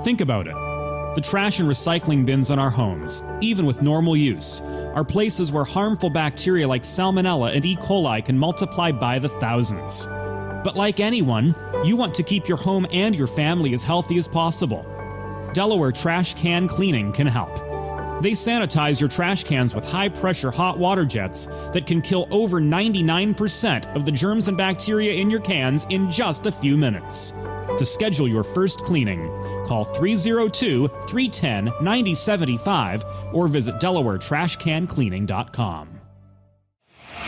Think about it. The trash and recycling bins in our homes, even with normal use, are places where harmful bacteria like Salmonella and E. coli can multiply by the thousands. But like anyone, you want to keep your home and your family as healthy as possible. Delaware Trash Can Cleaning can help. They sanitize your trash cans with high-pressure hot water jets that can kill over 99% of the germs and bacteria in your cans in just a few minutes. To schedule your first cleaning, call 302-310-9075 or visit DelawareTrashCanCleaning.com.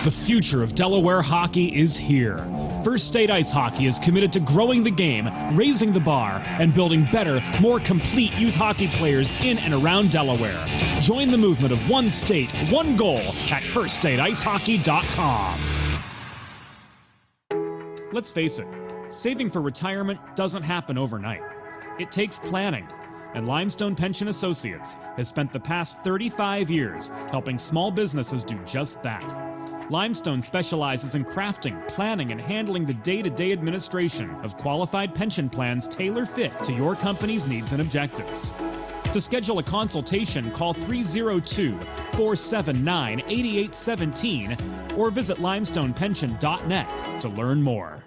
The future of Delaware hockey is here. First State Ice Hockey is committed to growing the game, raising the bar, and building better, more complete youth hockey players in and around Delaware. Join the movement of one state, one goal at FirstStateIceHockey.com. Let's face it, saving for retirement doesn't happen overnight. It takes planning, and Limestone Pension Associates has spent the past 35 years helping small businesses do just that. Limestone specializes in crafting, planning, and handling the day-to-day administration of qualified pension plans tailor-fit to your company's needs and objectives. To schedule a consultation, call 302-479-8817 or visit limestonepension.net to learn more.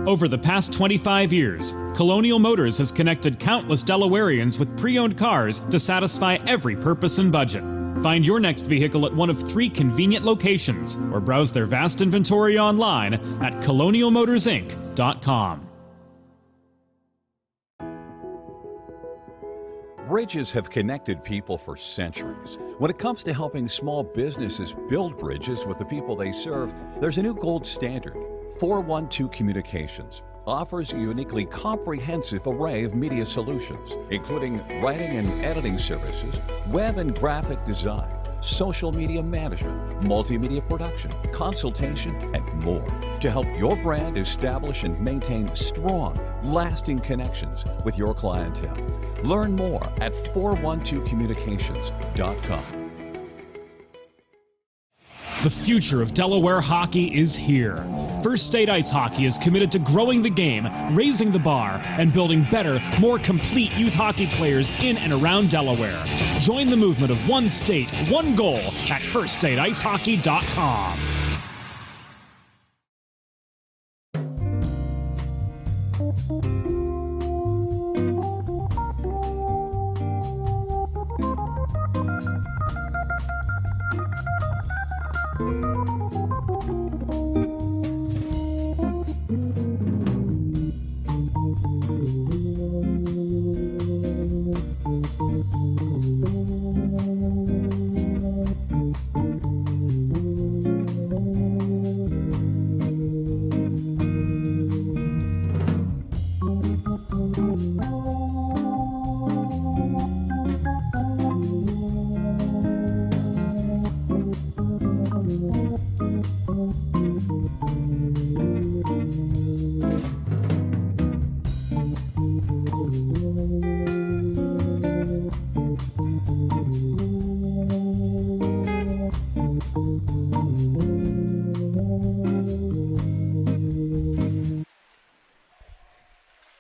Over the past 25 years, Colonial Motors has connected countless Delawareans with pre-owned cars to satisfy every purpose and budget. Find your next vehicle at one of 3 convenient locations or browse their vast inventory online at colonialmotorsinc.com. Bridges have connected people for centuries. When it comes to helping small businesses build bridges with the people they serve, there's a new gold standard. 412 Communications offers a uniquely comprehensive array of media solutions, including writing and editing services, web and graphic design, social media management, multimedia production, consultation, and more to help your brand establish and maintain strong, lasting connections with your clientele. Learn more at 412communications.com. The future of Delaware hockey is here. First State Ice Hockey is committed to growing the game, raising the bar, and building better, more complete youth hockey players in and around Delaware. Join the movement of one state, one goal at firststateicehockey.com.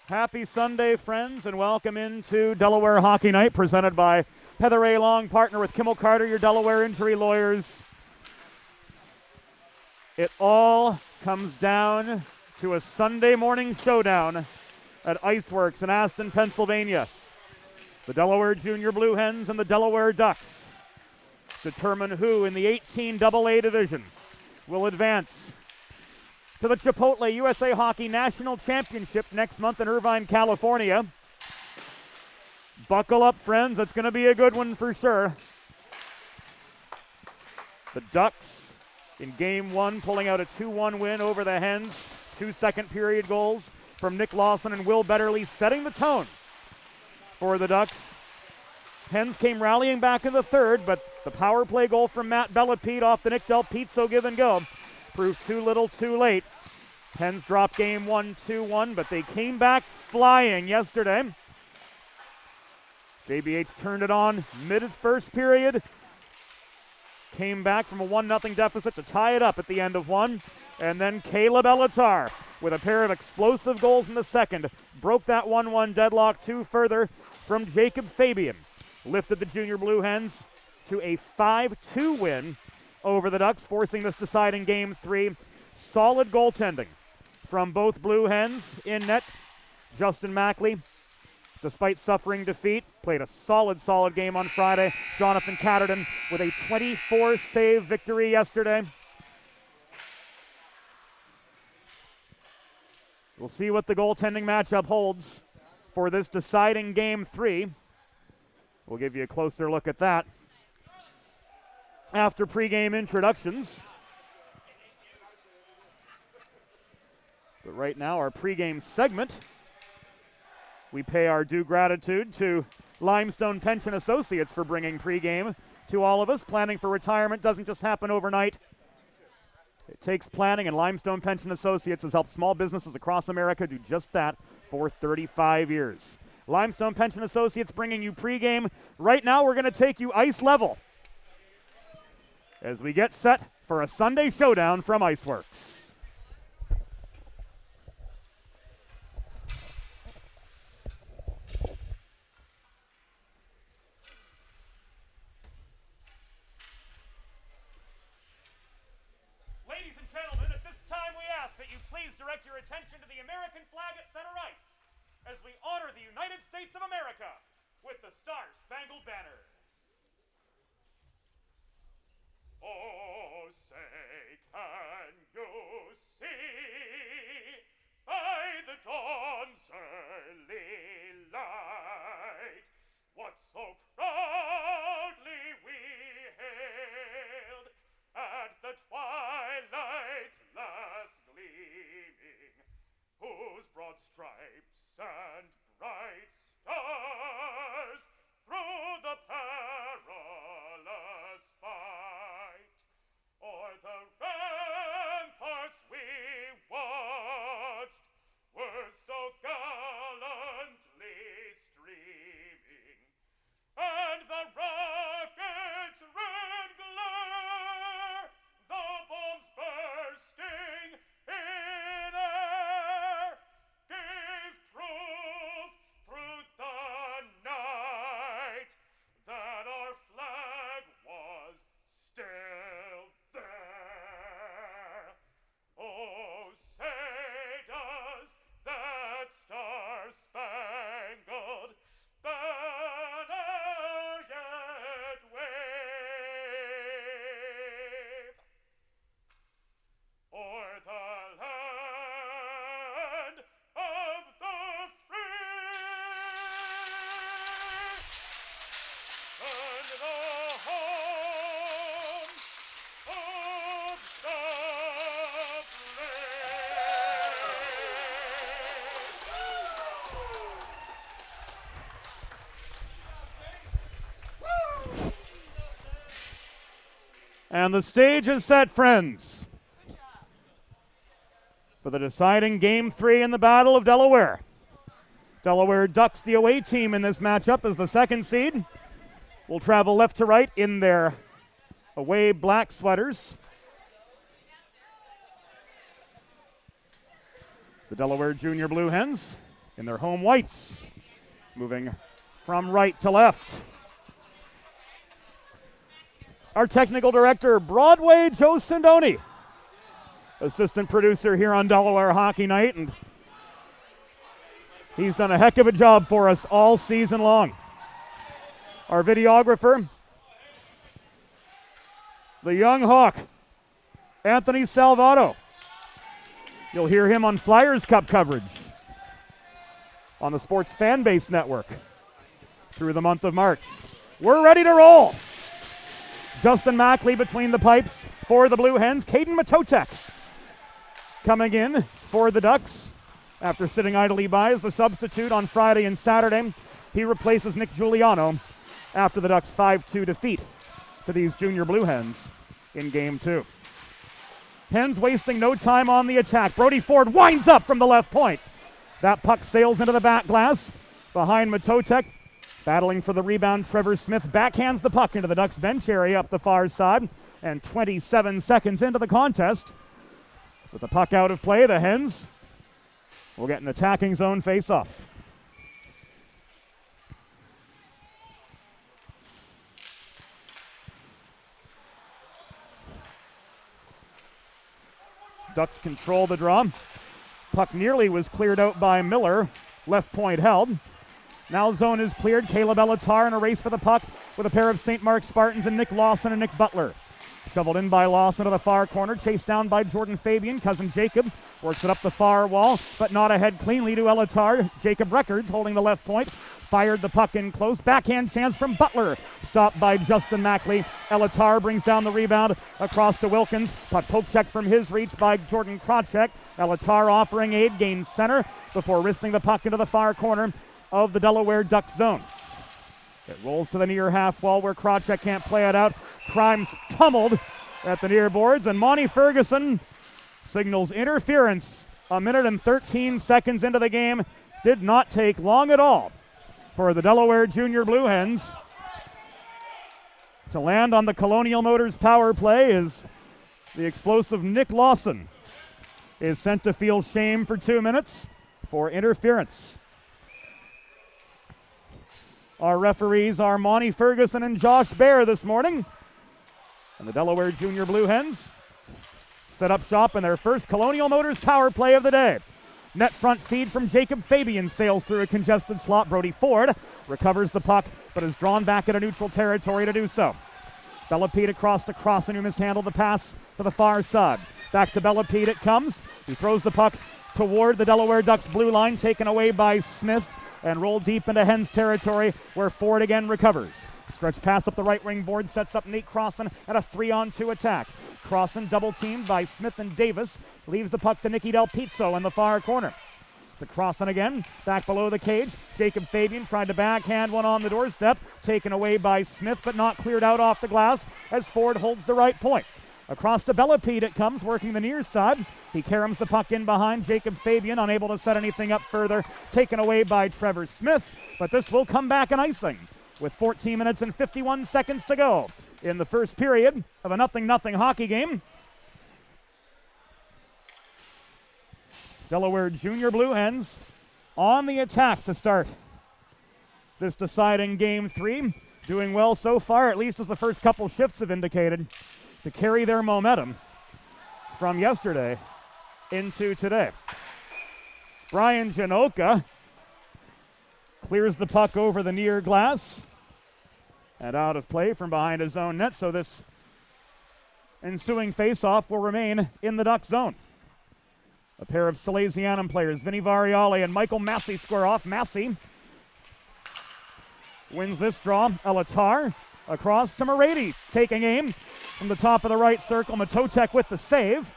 Happy Sunday, friends, and welcome into Delaware Hockey Night, presented by Heather A. Long, partner with Kimmel Carter, your Delaware injury lawyers. It all comes down to a Sunday morning showdown at IceWorks in Aston, Pennsylvania. The Delaware Junior Blue Hens and the Delaware Ducks determine who in the 18AA division will advance to the Chipotle USA Hockey National Championship next month in Irvine, California. Buckle up, friends. It's going to be a good one for sure. The Ducks in Game 1 pulling out a 2-1 win over the Hens. 2 second-period goals from Nick Lawson and Will Betterly setting the tone for the Ducks. Hens came rallying back in the third, but the power play goal from Matt Bellapete off the Nick Del Pizzo give and go proved too little too late. Hens dropped Game 1 2-1, but they came back flying yesterday. JBH turned it on mid-first period. Came back from a 1-0 deficit to tie it up at the end of one. And then Caleb Elatar, with a pair of explosive goals in the second, broke that 1-1 deadlock. 2 further from Jacob Fabian lifted the Junior Blue Hens to a 5-2 win over the Ducks, forcing this deciding Game 3. Solid goaltending from both Blue Hens in net. Justin Mackley, despite suffering defeat, played a solid game on Friday. Jonathan Catterton with a 24-save victory yesterday. We'll see what the goaltending matchup holds for this deciding Game 3. We'll give you a closer look at that after pregame introductions. But right now, our pregame segment, we pay our due gratitude to Limestone Pension Associates for bringing pregame to all of us. Planning for retirement doesn't just happen overnight. It takes planning, and Limestone Pension Associates has helped small businesses across America do just that for 35 years. Limestone Pension Associates bringing you pregame. Right now, we're going to take you ice level as we get set for a Sunday showdown from IceWorks. Ladies and gentlemen, at this time we ask that that you please direct your attention to the American flag at center ice as we honor the United States of America with the Star-Spangled Banner. Oh, say, can you see by the dawn's early light what so proudly we hailed at the twilight's last gleaming, whose broad stripes and bright stars through the perilous fight o'er the ramparts we watched were so gallantly streaming, and the rocket's red glare, the bombs bursting in air, gave proof through the night that our flag was still there. Oh, say does that star-spangled banner yet wave o'er the land of the free and the home of the And the stage is set, friends, for the deciding Game 3 in the Battle of Delaware. Delaware Ducks, the away team in this matchup, as the second seed, will travel left to right in their away black sweaters. The Delaware Junior Blue Hens in their home whites, moving from right to left. Our technical director, Broadway Joe Sindoni, assistant producer here on Delaware Hockey Night, and he's done a heck of a job for us all season long. Our videographer, the young hawk, Anthony Salvato. You'll hear him on Flyers Cup coverage on the Sports Fanbase Network through the month of March. We're ready to roll. Justin Mackley between the pipes for the Blue Hens. Caden Matotek coming in for the Ducks after sitting idly by as the substitute on Friday and Saturday. He replaces Nick Giuliano after the Ducks' 5-2 defeat to these Junior Blue Hens in Game 2. Hens wasting no time on the attack. Brody Ford winds up from the left point. That puck sails into the back glass behind Matotek. Battling for the rebound, Trevor Smith backhands the puck into the Ducks bench area up the far side. And 27 seconds into the contest, with the puck out of play, the Hens will get an attacking zone face-off. Ducks control the draw. Puck nearly was cleared out by Miller. Left point held. Now zone is cleared. Caleb Elatar in a race for the puck with a pair of St. Mark Spartans and Nick Lawson and Nick Butler. Shoveled in by Lawson to the far corner. Chased down by Jordan Fabian. Cousin Jacob works it up the far wall, but not ahead cleanly to Elatar. Jacob Records holding the left point. Fired the puck in close. Backhand chance from Butler. Stopped by Justin Mackley. Elatar brings down the rebound across to Wilkins. Puck poke check from his reach by Jordan Krawcheck. Elatar offering aid, gains center before wristing the puck into the far corner of the Delaware Ducks zone. It rolls to the near half wall where Krawcheck can't play it out. Crimes pummeled at the near boards, and Monty Ferguson signals interference. A minute and 13 seconds into the game. Did not take long at all for the Delaware Junior Blue Hens to land on the Colonial Motors power play as the explosive Nick Lawson is sent to feel shame for 2 minutes for interference. Our referees are Monty Ferguson and Josh Baer this morning. And the Delaware Junior Blue Hens set up shop in their first Colonial Motors power play of the day. Net front feed from Jacob Fabian sails through a congested slot. Brody Ford recovers the puck, but is drawn back into neutral territory to do so. Bellepede across to Crossan, who mishandled the pass to the far side. Back to Bellepede it comes. He throws the puck toward the Delaware Ducks blue line, taken away by Smith, and rolled deep into Hens territory, where Ford again recovers. Stretch pass up the right wing board sets up Nate Crossan at a 3-on-2 attack. Crossan double teamed by Smith and Davis, leaves the puck to Nicky Del Pizzo in the far corner. To Crossan again, back below the cage. Jacob Fabian tried to backhand one on the doorstep, taken away by Smith, but not cleared out off the glass as Ford holds the right point. Across to Bellepede it comes, working the near side. He caroms the puck in behind Jacob Fabian, unable to set anything up further, taken away by Trevor Smith, but this will come back in icing with 14 minutes and 51 seconds to go in the first period of a 0-0 hockey game. Delaware Junior Blue Hens on the attack to start this deciding Game 3. Doing well so far, at least as the first couple shifts have indicated, to carry their momentum from yesterday into today. Brian Janoka clears the puck over the near glass and out of play from behind his own net, so this ensuing face-off will remain in the Duck zone. A pair of Salesianum players, Vinny Variale and Michael Massey, square off. Massey wins this draw. Elatar across to Morady, taking aim from the top of the right circle. Matotek with the save.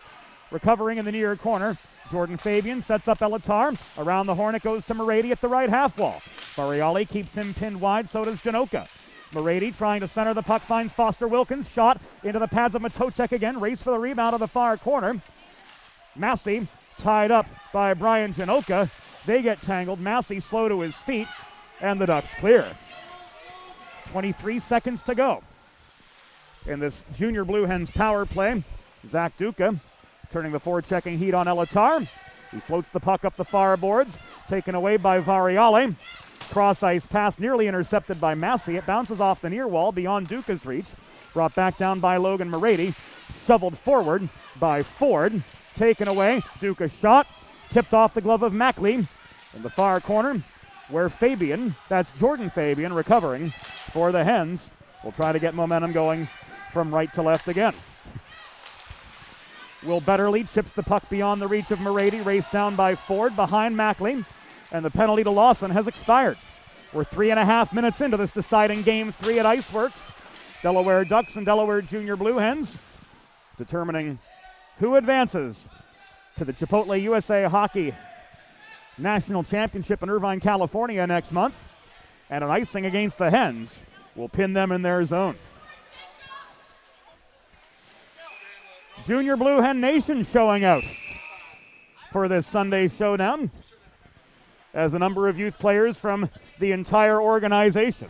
Recovering in the near corner. Jordan Fabian sets up Elatar. Around the horn it goes to Morady at the right half wall. Variale keeps him pinned wide, so does Janoka. Morady trying to center the puck, finds Foster Wilkins. Shot into the pads of Matotek again. Race for the rebound of the far corner. Massey tied up by Brian Janoka. They get tangled. Massey slow to his feet, and the Ducks clear. 23 seconds to go in this Junior Blue Hens power play. Zach Duca turning the forechecking heat on Elatar. He floats the puck up the far boards, taken away by Variale. Cross ice pass nearly intercepted by Massey. It bounces off the near wall beyond Duca's reach. Brought back down by Logan Morady. Shoveled forward by Ford. Taken away. Duca shot. Tipped off the glove of Mackley in the far corner, where Fabian, that's Jordan Fabian, recovering for the Hens, will try to get momentum going from right to left again. Will Betterly chips the puck beyond the reach of Morady, raced down by Ford behind Mackley, and the penalty to Lawson has expired. We're 3.5 minutes into this deciding Game 3 at IceWorks. Delaware Ducks and Delaware Junior Blue Hens determining who advances to the Chipotle USA Hockey National Championship in Irvine, California next month. And an icing against the Hens will pin them in their zone. Junior Blue Hen Nation showing out for this Sunday showdown, as a number of youth players from the entire organization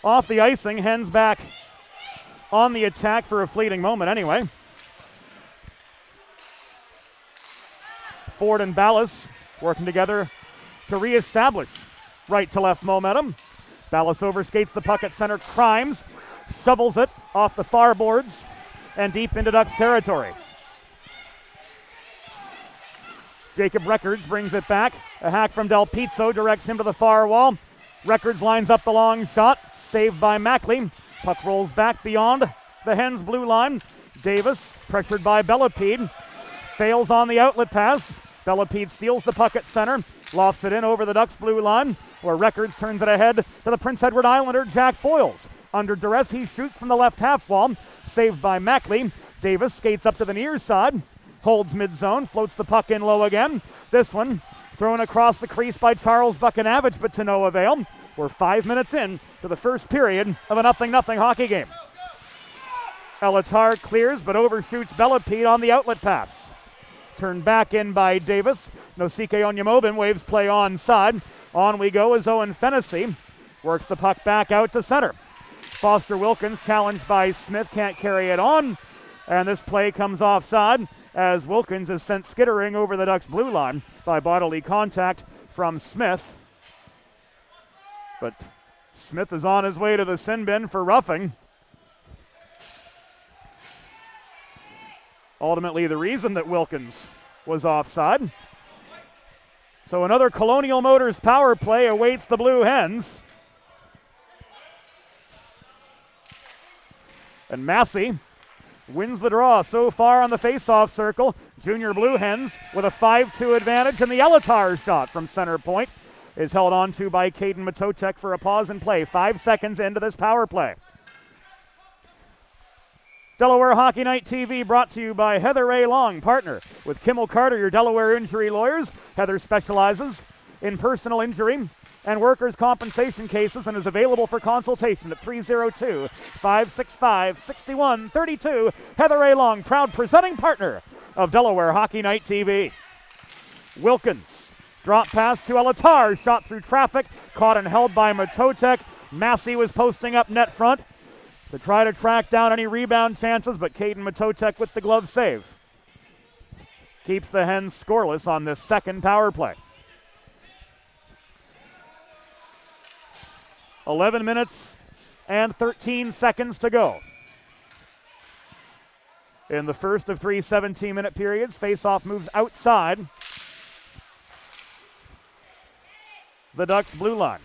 off the icing. Hens back on the attack for a fleeting moment anyway. Ford and Ballas working together to reestablish right to left momentum. Ballas overskates the puck at center. Crimes shovels it off the far boards and deep into Ducks territory. Jacob Records brings it back. A hack from Del Pizzo directs him to the far wall. Records lines up the long shot, saved by Mackley. Puck rolls back beyond the Hens blue line. Davis, pressured by Bellepede, fails on the outlet pass. Bellepede steals the puck at center, lofts it in over the Ducks blue line, where Records turns it ahead to the Prince Edward Islander, Jack Boyles. Under duress, he shoots from the left half wall, saved by Mackley. Davis skates up to the near side, holds mid-zone, floats the puck in low again. This one thrown across the crease by Charles Buchanavich, but to no avail. We're 5 minutes in to the first period of a 0-0 hockey game. Elatar clears but overshoots Bellepede on the outlet pass. Turned back in by Davis. Nosike Onyemobin waves play onside. On we go as Owen Fennessy works the puck back out to center. Foster Wilkins challenged by Smith, can't carry it on. And this play comes offside as Wilkins is sent skittering over the Ducks' blue line by bodily contact from Smith. But Smith is on his way to the sin bin for roughing. Ultimately, the reason that Wilkins was offside. So another Colonial Motors power play awaits the Blue Hens. And Massey wins the draw so far on the face-off circle. Junior Blue Hens with a 5-2 advantage, and the Elatar shot from center point is held on to by Caden Matotek for a pause in play. 5 seconds into this power play. Delaware Hockey Night TV brought to you by Heather Ray Long, partner with Kimmel Carter, your Delaware injury lawyers. Heather specializes in personal injury and workers' compensation cases and is available for consultation at 302-565-6132. Heather Ray Long, proud presenting partner of Delaware Hockey Night TV. Wilkins, drop pass to Elatar, shot through traffic, caught and held by Matotek. Massey was posting up net front to try to track down any rebound chances, but Caden Matotek with the glove save keeps the Hens scoreless on this second power play. 11 minutes and 13 seconds to go. In the first of 3 17-minute periods, faceoff moves outside the Ducks' blue line.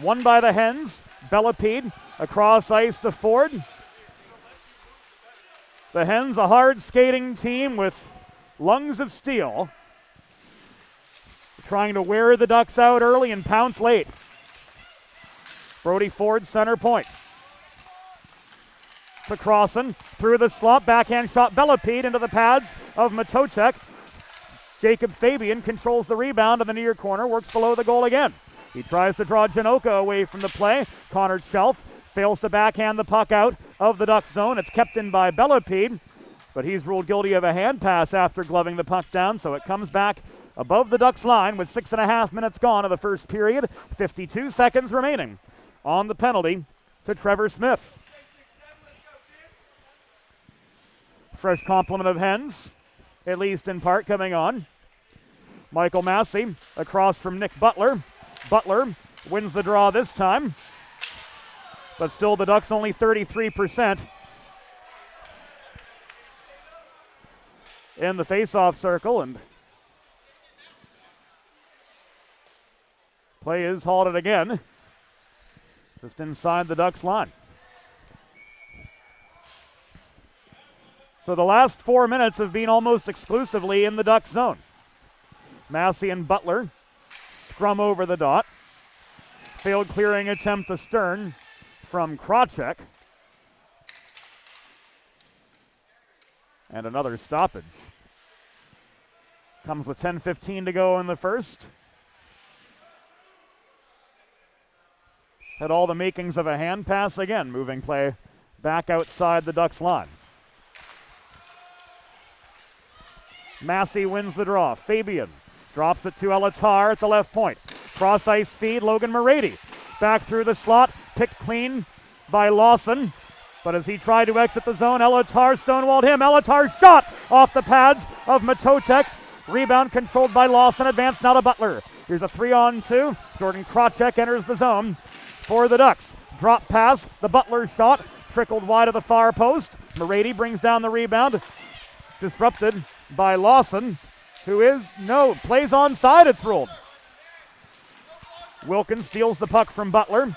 Won by the Hens. Bellepede across ice to Ford. The Hens, a hard skating team with lungs of steel, trying to wear the Ducks out early and pounce late. Brody Ford, center point. To Crossan, through the slot, backhand shot, Bellepede into the pads of Matotek. Jacob Fabian controls the rebound in the near corner, works below the goal again. He tries to draw Janoka away from the play. Connor Shelf fails to backhand the puck out of the Ducks zone. It's kept in by Bellepede, but he's ruled guilty of a hand pass after gloving the puck down, so it comes back above the Ducks line with 6.5 minutes gone of the first period. 52 seconds remaining on the penalty to Trevor Smith. Fresh complement of Hens, at least in part, coming on. Michael Massey across from Nick Butler. Butler wins the draw this time, but still the Ducks only 33% in the face-off circle, and play is halted again, just inside the Ducks line. So the last 4 minutes have been almost exclusively in the Ducks zone. Massey and Butler scrum over the dot. Failed clearing attempt to Stern from Krocek. And another stoppage. Comes with 10:15 to go in the first. Had all the makings of a hand pass again, moving play back outside the Ducks line. Massey wins the draw. Fabian drops it to Elatar at the left point. Cross ice feed, Logan Morady. Back through the slot, picked clean by Lawson. But as he tried to exit the zone, Elatar stonewalled him. Elatar shot off the pads of Matotek. Rebound controlled by Lawson, advanced now to Butler. Here's a 3-on-2. Jordan Krocek enters the zone for the Ducks. Drop pass, the Butler shot, trickled wide of the far post. Morady brings down the rebound. Disrupted by Lawson, who plays onside, it's ruled. Wilkins steals the puck from Butler.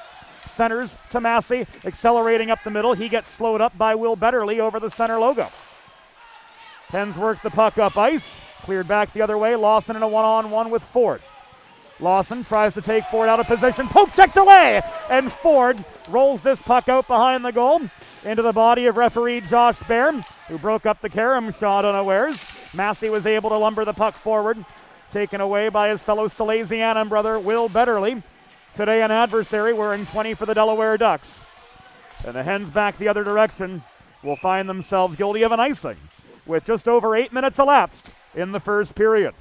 Centers to Massey, accelerating up the middle. He gets slowed up by Will Betterly over the center logo. Hens work the puck up ice. Cleared back the other way. Lawson in a one-on-one with Ford. Lawson tries to take Ford out of position. Poke checked away! And Ford rolls this puck out behind the goal into the body of referee Josh Baer, who broke up the carom shot unawares. Massey was able to lumber the puck forward, taken away by his fellow Salesianan brother Will Betterly. Today an adversary wearing 20 for the Delaware Ducks. And the Hens back the other direction will find themselves guilty of an icing. with just over 8 minutes elapsed in the first period.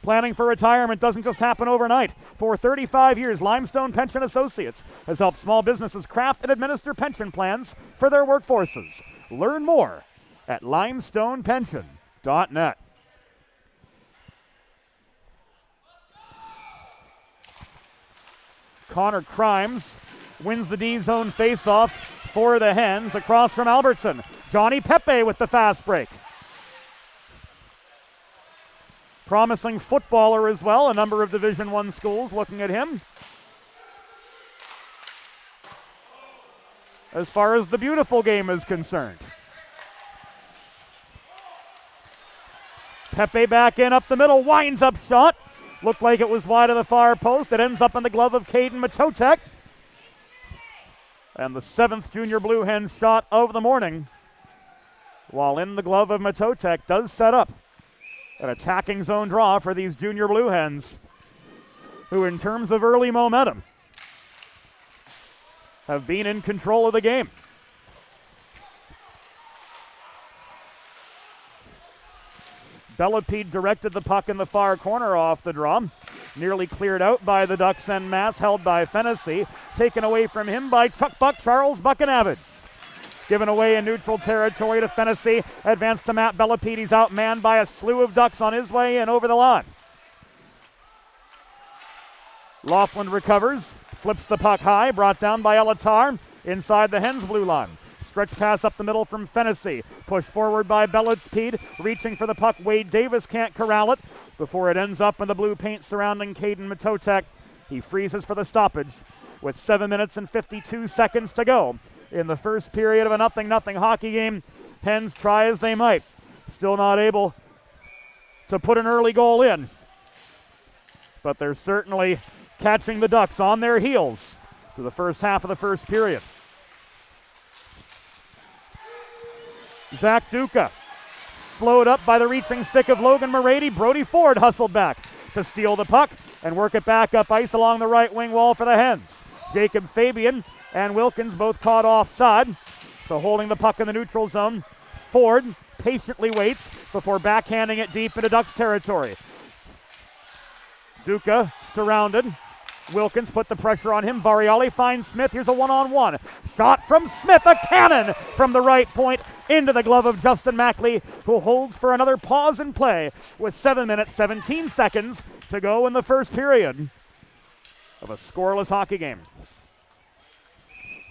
Planning for retirement doesn't just happen overnight. For 35 years, Limestone Pension Associates has helped small businesses craft and administer pension plans for their workforces. Learn more at limestonepension.net. Connor Crimes wins the D-zone faceoff for the Hens across from Albertson. Johnny Pepe with the fast break. Promising footballer as well. A number of Division I schools looking at him. As far as the beautiful game is concerned. Pepe back in up the middle. Winds up shot. Looked like it was wide of the far post. It ends up in the glove of Caden Matotek. And the 7th Junior Blue Hens shot of the morning, while in the glove of Matotek, does set up an attacking zone draw for these Junior Blue Hens, who in terms of early momentum have been in control of the game. Bellepede directed the puck in the far corner off the draw. Nearly cleared out by the Ducks en masse, held by Fennessy. Taken away from him by Chuck Buck, Charles Buckenavage. Given away in neutral territory to Fennessy. Advanced to Matt Bellepede. He's outmanned by a slew of Ducks on his way and over the line. Laughlin recovers. Flips the puck high. Brought down by Elatar. Inside the Hens blue line. Stretch pass up the middle from Fennessy. Push forward by Bellepede. Reaching for the puck. Wade Davis can't corral it before it ends up in the blue paint surrounding Caden Matotek. He freezes for the stoppage with 7 minutes and 52 seconds to go in the first period of a 0-0 hockey game. Hens try as they might. Still not able to put an early goal in. But they're certainly catching the Ducks on their heels to the first half of the first period. Zach Duca slowed up by the reaching stick of Logan Morady. Brody Ford hustled back to steal the puck and work it back up ice along the right wing wall for the Hens. Jacob Fabian and Wilkins both caught offside, so holding the puck in the neutral zone. Ford patiently waits before backhanding it deep into Ducks territory. Duca surrounded. Wilkins put the pressure on him. Variali finds Smith. Here's a one-on-one. Shot from Smith, a cannon from the right point into the glove of Justin Mackley, who holds for another pause in play with 7 minutes, 17 seconds to go in the first period of a scoreless hockey game.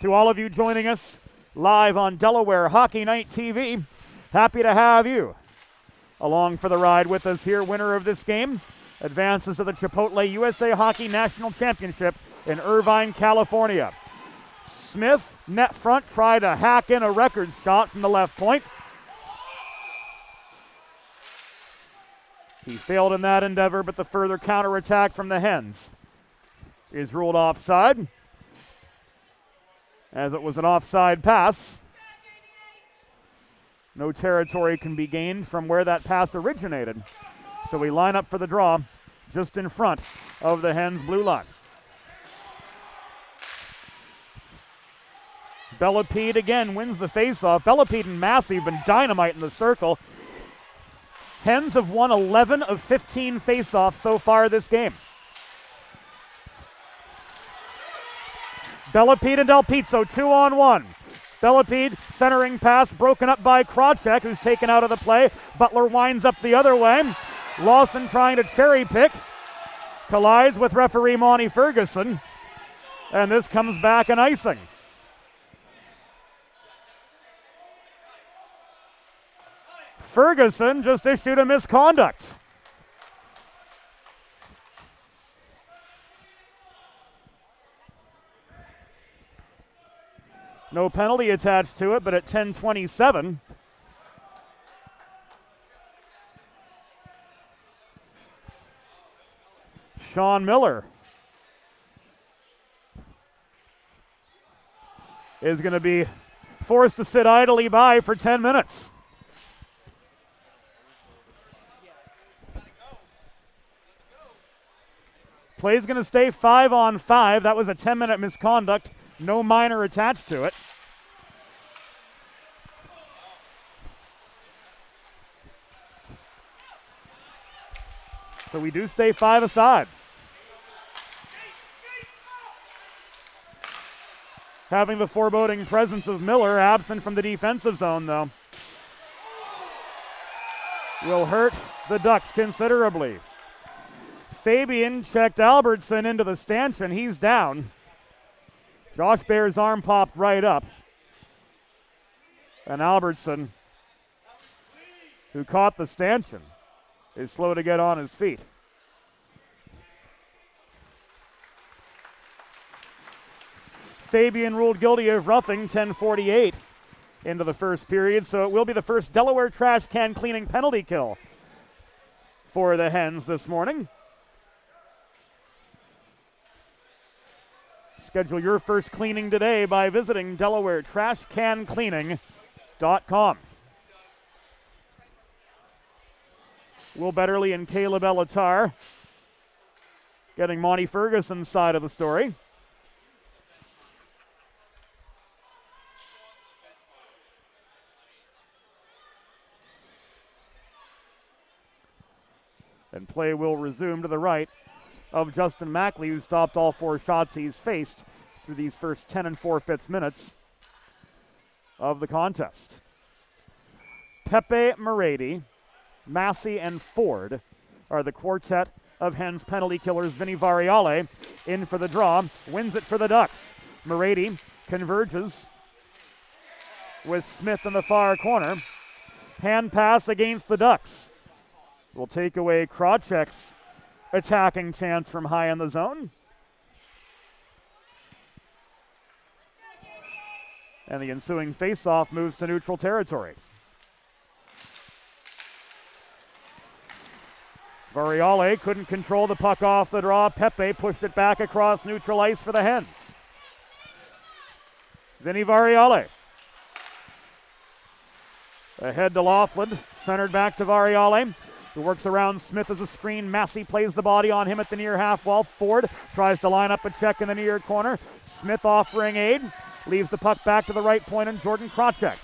To all of you joining us live on Delaware Hockey Night TV, happy to have you along for the ride with us here. Winner of this game advances to the Chipotle USA Hockey National Championship in Irvine, California. Smith, net front, tried to hack in a record shot from the left point. He failed in that endeavor, but the further counterattack from the Hens is ruled offside, as it was an offside pass. No territory can be gained from where that pass originated. So we line up for the draw just in front of the Hens blue line. Bellepede again wins the faceoff. Bellepede and Massey have been dynamite in the circle. Hens have won 11 of 15 faceoffs so far this game. Bellepede and Del Pizzo 2-on-1. Bellepede centering pass broken up by Krawcheck, who's taken out of the play. Butler winds up the other way. Lawson trying to cherry pick. Collides with referee Monty Ferguson. And this comes back an icing. Ferguson just issued a misconduct. No penalty attached to it, but at 10:27, Sean Miller is going to be forced to sit idly by for 10 minutes. Play's going to stay 5-on-5. That was a 10-minute misconduct. No minor attached to it. So we do stay 5 aside. Having the foreboding presence of Miller absent from the defensive zone, though, will hurt the Ducks considerably. Fabian checked Albertson into the stanchion. He's down. Josh Baer's arm popped right up. And Albertson, who caught the stanchion, is slow to get on his feet. Fabian ruled guilty of roughing, 10:48 into the first period, so it will be the first Delaware trash can cleaning penalty kill for the Hens this morning. Schedule your first cleaning today by visiting DelawareTrashCanCleaning.com. Will Betterly and Caleb Elatar getting Monty Ferguson's side of the story. And play will resume to the right of Justin Mackley, who stopped all 4 shots he's faced through these first 10 4/5 minutes of the contest. Pepe, Morady, Massey, and Ford are the quartet of Hens penalty killers. Vinny Variale in for the draw, wins it for the Ducks. Morady converges with Smith in the far corner. Hand pass against the Ducks will take away Krawczyk's attacking chance from high in the zone. And the ensuing face-off moves to neutral territory. Variale couldn't control the puck off the draw. Pepe pushed it back across neutral ice for the Hens. Vinny Variale. Ahead to Laughlin, centered back to Variale, who works around Smith as a screen. Massey plays the body on him at the near half wall. Ford tries to line up a check in the near corner. Smith offering aid, leaves the puck back to the right point, and Jordan Krawczyk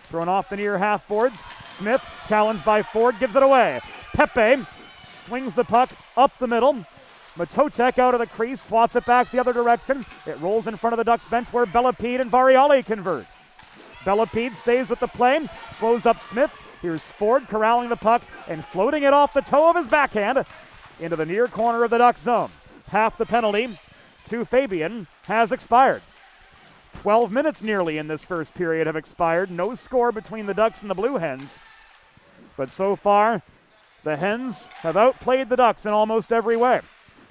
thrown off the near half boards. Smith, challenged by Ford, gives it away. Pepe swings the puck up the middle. Matotek out of the crease, swats it back the other direction. It rolls in front of the Ducks bench where Bellepede and Variale converge. Bellepede stays with the play, slows up Smith. Here's Ford corralling the puck and floating it off the toe of his backhand into the near corner of the Ducks zone. Half the penalty to Fabian has expired. 12 minutes nearly in this first period have expired. No score between the Ducks and the Blue Hens. But so far, the Hens have outplayed the Ducks in almost every way.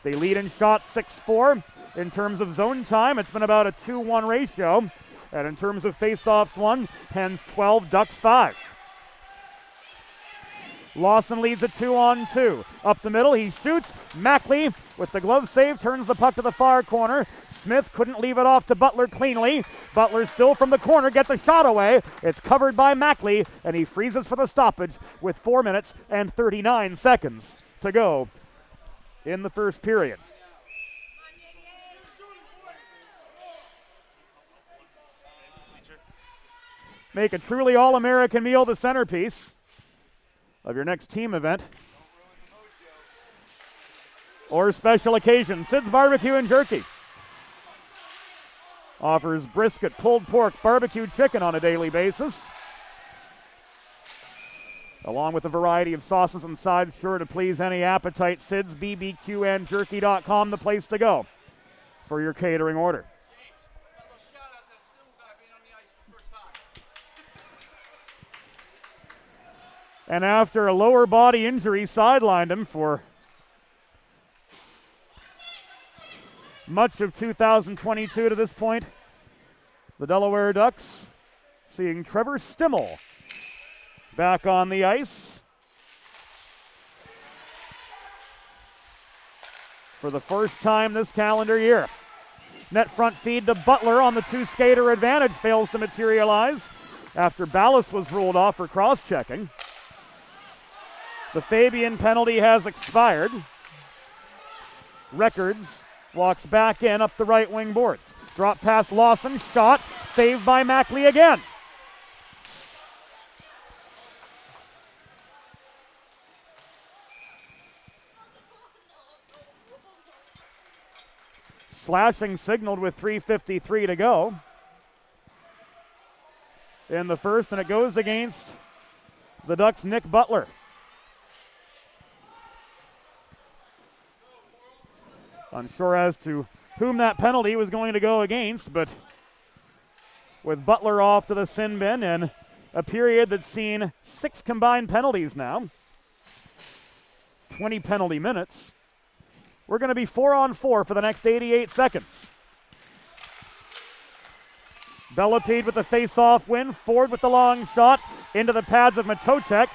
They lead in shots 6-4. In terms of zone time, it's been about a 2-1 ratio. And in terms of face-offs won, Hens 12, Ducks 5. Lawson leads a 2-on-2. Up the middle, he shoots. Mackley, with the glove save, turns the puck to the far corner. Smith couldn't leave it off to Butler cleanly. Butler still from the corner, gets a shot away. It's covered by Mackley, and he freezes for the stoppage with 4 minutes and 39 seconds to go in the first period. Make a truly all-American meal the centerpiece of your next team event or special occasion. Sid's Barbecue and Jerky offers brisket, pulled pork, barbecued chicken on a daily basis, along with a variety of sauces and sides sure to please any appetite. Sid's BBQandJerky.com, the place to go for your catering order. And after a lower body injury sidelined him for much of 2022 to this point, the Delaware Ducks seeing Trevor Stimmel back on the ice for the first time this calendar year. Net front feed to Butler on the 2-skater advantage fails to materialize after Ballas was ruled off for cross-checking. The Fabian penalty has expired. Records walks back in up the right wing boards. Drop pass Lawson, shot, saved by Mackley again. Slashing signaled with 3:53 to go in the first, and it goes against the Ducks' Nick Butler. Unsure as to whom that penalty was going to go against, but with Butler off to the sin bin in a period that's seen 6 combined penalties now, 20 penalty minutes, we're going to be 4-on-4 for the next 88 seconds. Bellepede with the face-off win. Ford with the long shot into the pads of Matocek.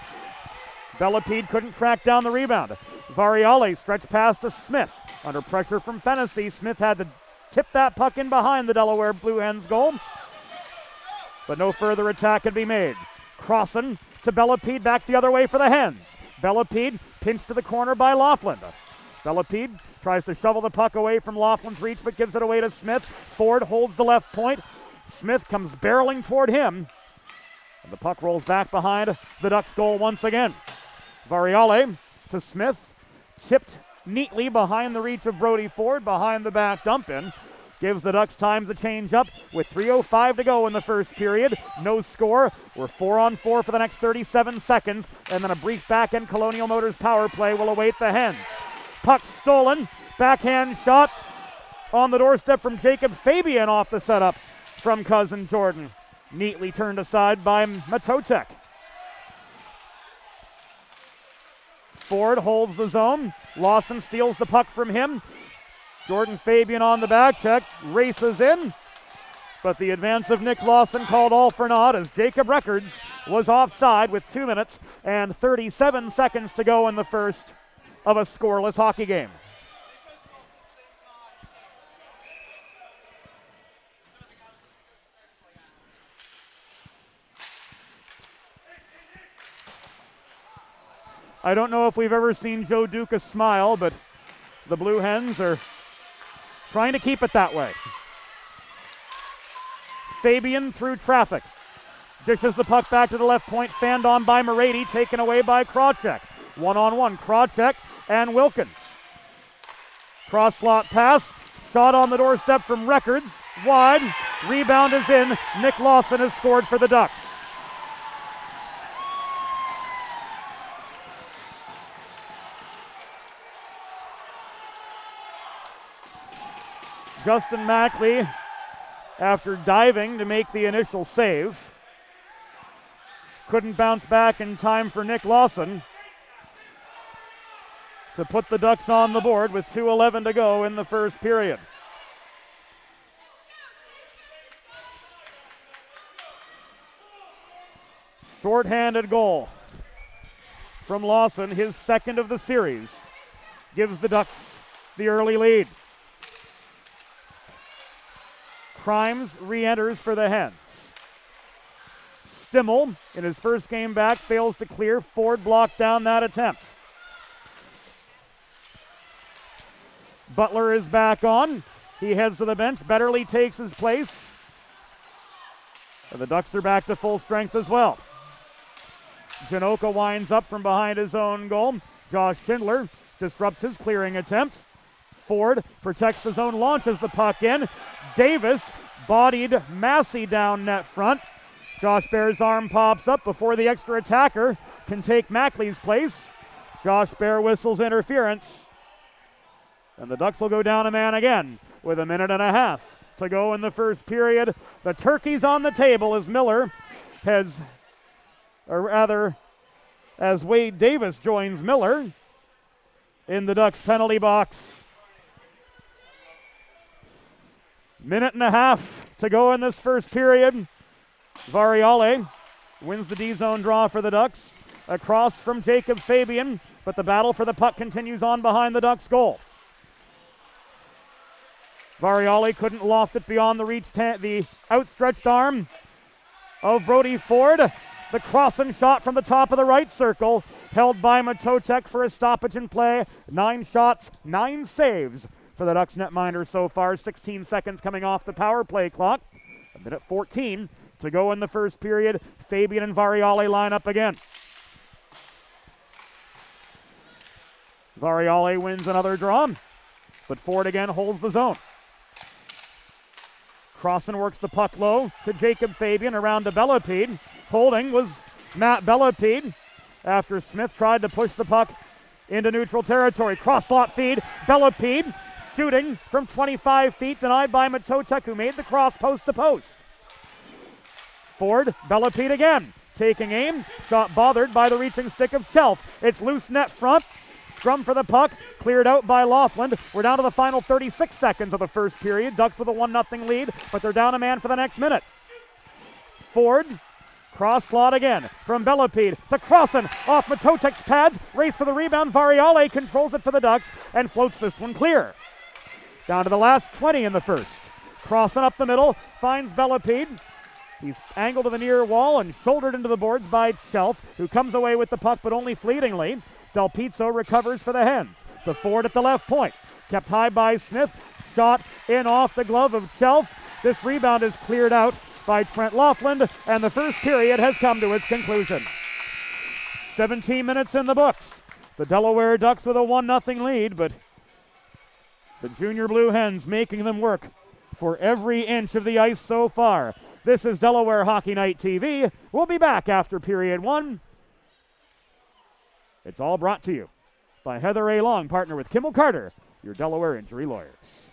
Bellepede couldn't track down the rebound. Variale stretched pass to Smith. Under pressure from Fennessy, Smith had to tip that puck in behind the Delaware Blue Hens goal, but no further attack could be made. Crossan to Bellepede, back the other way for the Hens. Bellepede pinched to the corner by Laughlin. Bellepede tries to shovel the puck away from Laughlin's reach, but gives it away to Smith. Ford holds the left point. Smith comes barreling toward him, and the puck rolls back behind the Ducks' goal once again. Variale to Smith, tipped neatly behind the reach of Brody Ford, behind the back dump-in. Gives the Ducks time to change up with 3:05 to go in the first period. No score. We're 4-on-4 for the next 37 seconds, and then a brief back-end Colonial Motors power play will await the Hens. Puck stolen. Backhand shot on the doorstep from Jacob Fabian off the setup from Cousin Jordan. Neatly turned aside by Matocek. Ford holds the zone. Lawson steals the puck from him. Jordan Fabian on the back check, races in, but the advance of Nick Lawson called all for naught as Jacob Records was offside with 2 minutes and 37 seconds to go in the first of a scoreless hockey game. I don't know if we've ever seen Joe Duca smile, but the Blue Hens are trying to keep it that way. Fabian through traffic. Dishes the puck back to the left point, fanned on by Morady, taken away by Krawcheck. One-on-one, Krawcheck and Wilkins. Cross slot pass, shot on the doorstep from Records, wide, rebound is in. Nick Lawson has scored for the Ducks. Justin Mackley, after diving to make the initial save, couldn't bounce back in time for Nick Lawson to put the Ducks on the board with 2:11 to go in the first period. Short-handed goal from Lawson, his second of the series, gives the Ducks the early lead. Crimes re-enters for the Hens. Stimmel, in his first game back, fails to clear. Ford blocked down that attempt. Butler is back on. He heads to the bench. Betterly takes his place. And the Ducks are back to full strength as well. Janoka winds up from behind his own goal. Josh Schindler disrupts his clearing attempt. Ford protects the zone, launches the puck in. Davis bodied Massey down net front. Josh Baer's arm pops up before the extra attacker can take Mackley's place. Josh Baer whistles interference. And the Ducks will go down a man again with 1.5 minutes to go in the first period. The turkey's on the table as Miller heads, or rather, as Wade Davis joins Miller in the Ducks penalty box. 1.5 minutes to go in this first period. Variale wins the D-zone draw for the Ducks. Across from Jacob Fabian, but the battle for the puck continues on behind the Ducks' goal. Variale couldn't loft it beyond the reach, the outstretched arm of Brody Ford. The crossing shot from the top of the right circle, held by Matocek for a stoppage in play. 9 shots, 9 saves for the Ducks netminder so far. 16 seconds coming off the power play clock. 1:14 to go in the first period. Fabian and Variale line up again. Variale wins another draw, but Ford again holds the zone. Crossan works the puck low to Jacob Fabian, around to Bellepede. Holding was Matt Bellepede after Smith tried to push the puck into neutral territory. Cross slot feed, Bellepede shooting from 25 feet, denied by Matotek, who made the cross post to post. Ford, Bellepede again, taking aim, shot bothered by the reaching stick of Chelf. It's loose net front, scrum for the puck, cleared out by Laughlin. We're down to the final 36 seconds of the first period. Ducks with a 1-0 lead, but they're down a man for the next minute. Ford, cross slot again from Bellepede to Crossan, off Matotek's pads, race for the rebound. Variale controls it for the Ducks and floats this one clear. Down to the last 20 in the first. Crossan up the middle, finds Bellepede. He's angled to the near wall and shouldered into the boards by Chelf, who comes away with the puck, but only fleetingly. Del Pizzo recovers for the Hens. To Ford at the left point. Kept high by Smith. Shot in off the glove of Chelf. This rebound is cleared out by Trent Laughlin, and the first period has come to its conclusion. 17 minutes in the books. The Delaware Ducks with a 1-0 lead, but the Junior Blue Hens making them work for every inch of the ice so far. This is Delaware Hockey Night TV. We'll be back after period one. It's all brought to you by Heather A. Long, partner with Kimmel Carter, your Delaware injury lawyers.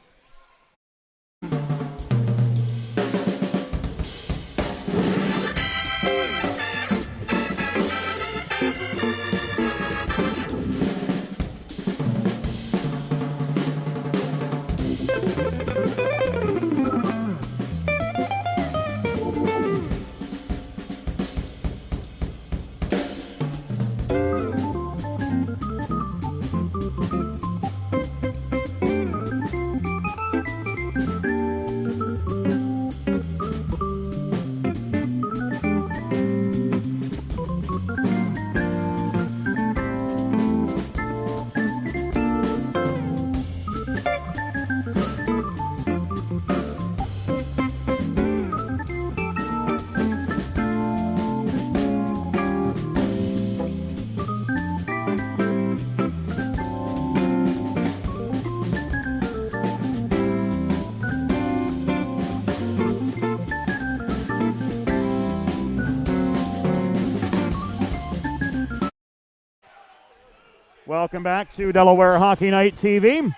Welcome back to Delaware Hockey Night TV,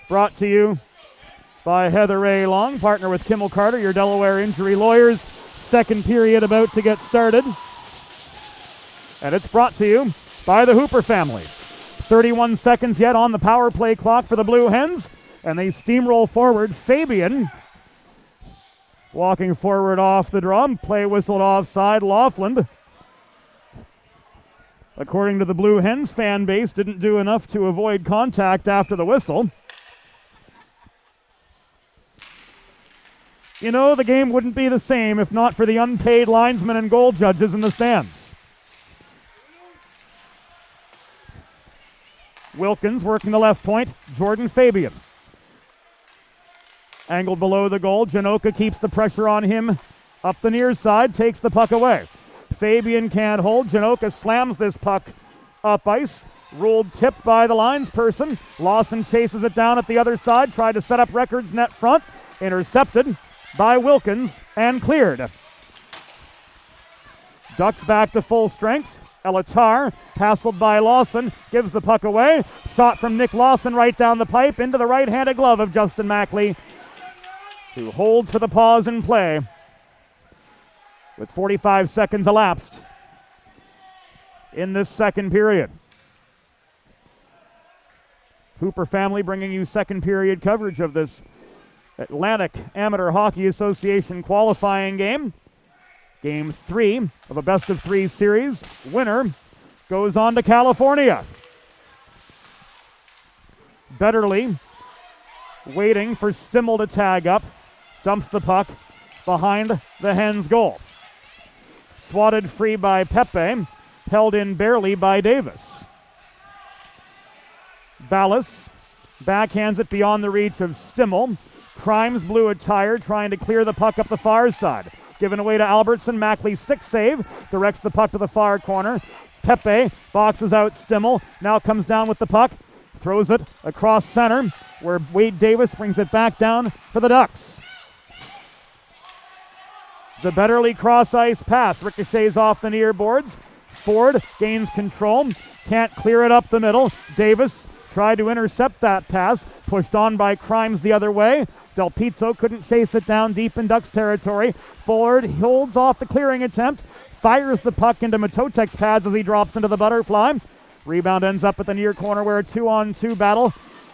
brought to you by Heather A. Long, partner with Kimmel Carter, your Delaware injury lawyers. Second period about to get started. And it's brought to you by the Hooper family. 31 seconds yet on the power play clock for the Blue Hens, and they steamroll forward. Fabian walking forward off the drum. Play whistled offside. Laughlin, according to the Blue Hens fan base, didn't do enough to avoid contact after the whistle. You know, the game wouldn't be the same if not for the unpaid linesmen and goal judges in the stands. Wilkins working the left point. Jordan Fabian. Angled below the goal. Janoka keeps the pressure on him up the near side, takes the puck away. Fabian can't hold. Janoka slams this puck up ice. Ruled tipped by the linesperson. Lawson chases it down at the other side. Tried to set up records net front. Intercepted by Wilkins and cleared. Ducks back to full strength. Elatar, hassled by Lawson, gives the puck away. Shot from Nick Lawson right down the pipe into the right-handed glove of Justin Mackley, who holds for the pause in play with 45 seconds elapsed in this second period. Hooper family bringing you second period coverage of this Atlantic Amateur Hockey Association qualifying game. Game 3 of a best-of-3 series. Winner goes on to California. Betterly waiting for Stimmel to tag up. Dumps the puck behind the Hens' goal. Swatted free by Pepe. Held in barely by Davis. Ballas backhands it beyond the reach of Stimmel. Crimes blue attire, trying to clear the puck up the far side. Given away to Albertson. Mackley stick save. Directs the puck to the far corner. Pepe boxes out Stimmel. Now comes down with the puck. Throws it across center, where Wade Davis brings it back down for the Ducks. The Betterly cross-ice pass ricochets off the near boards. Ford gains control, can't clear it up the middle. Davis tried to intercept that pass, pushed on by Crimes the other way. Del Pizzo couldn't chase it down deep in Ducks territory. Ford holds off the clearing attempt, fires the puck into Matotek's pads as he drops into the butterfly. Rebound ends up at the near corner where a 2-on-2 battle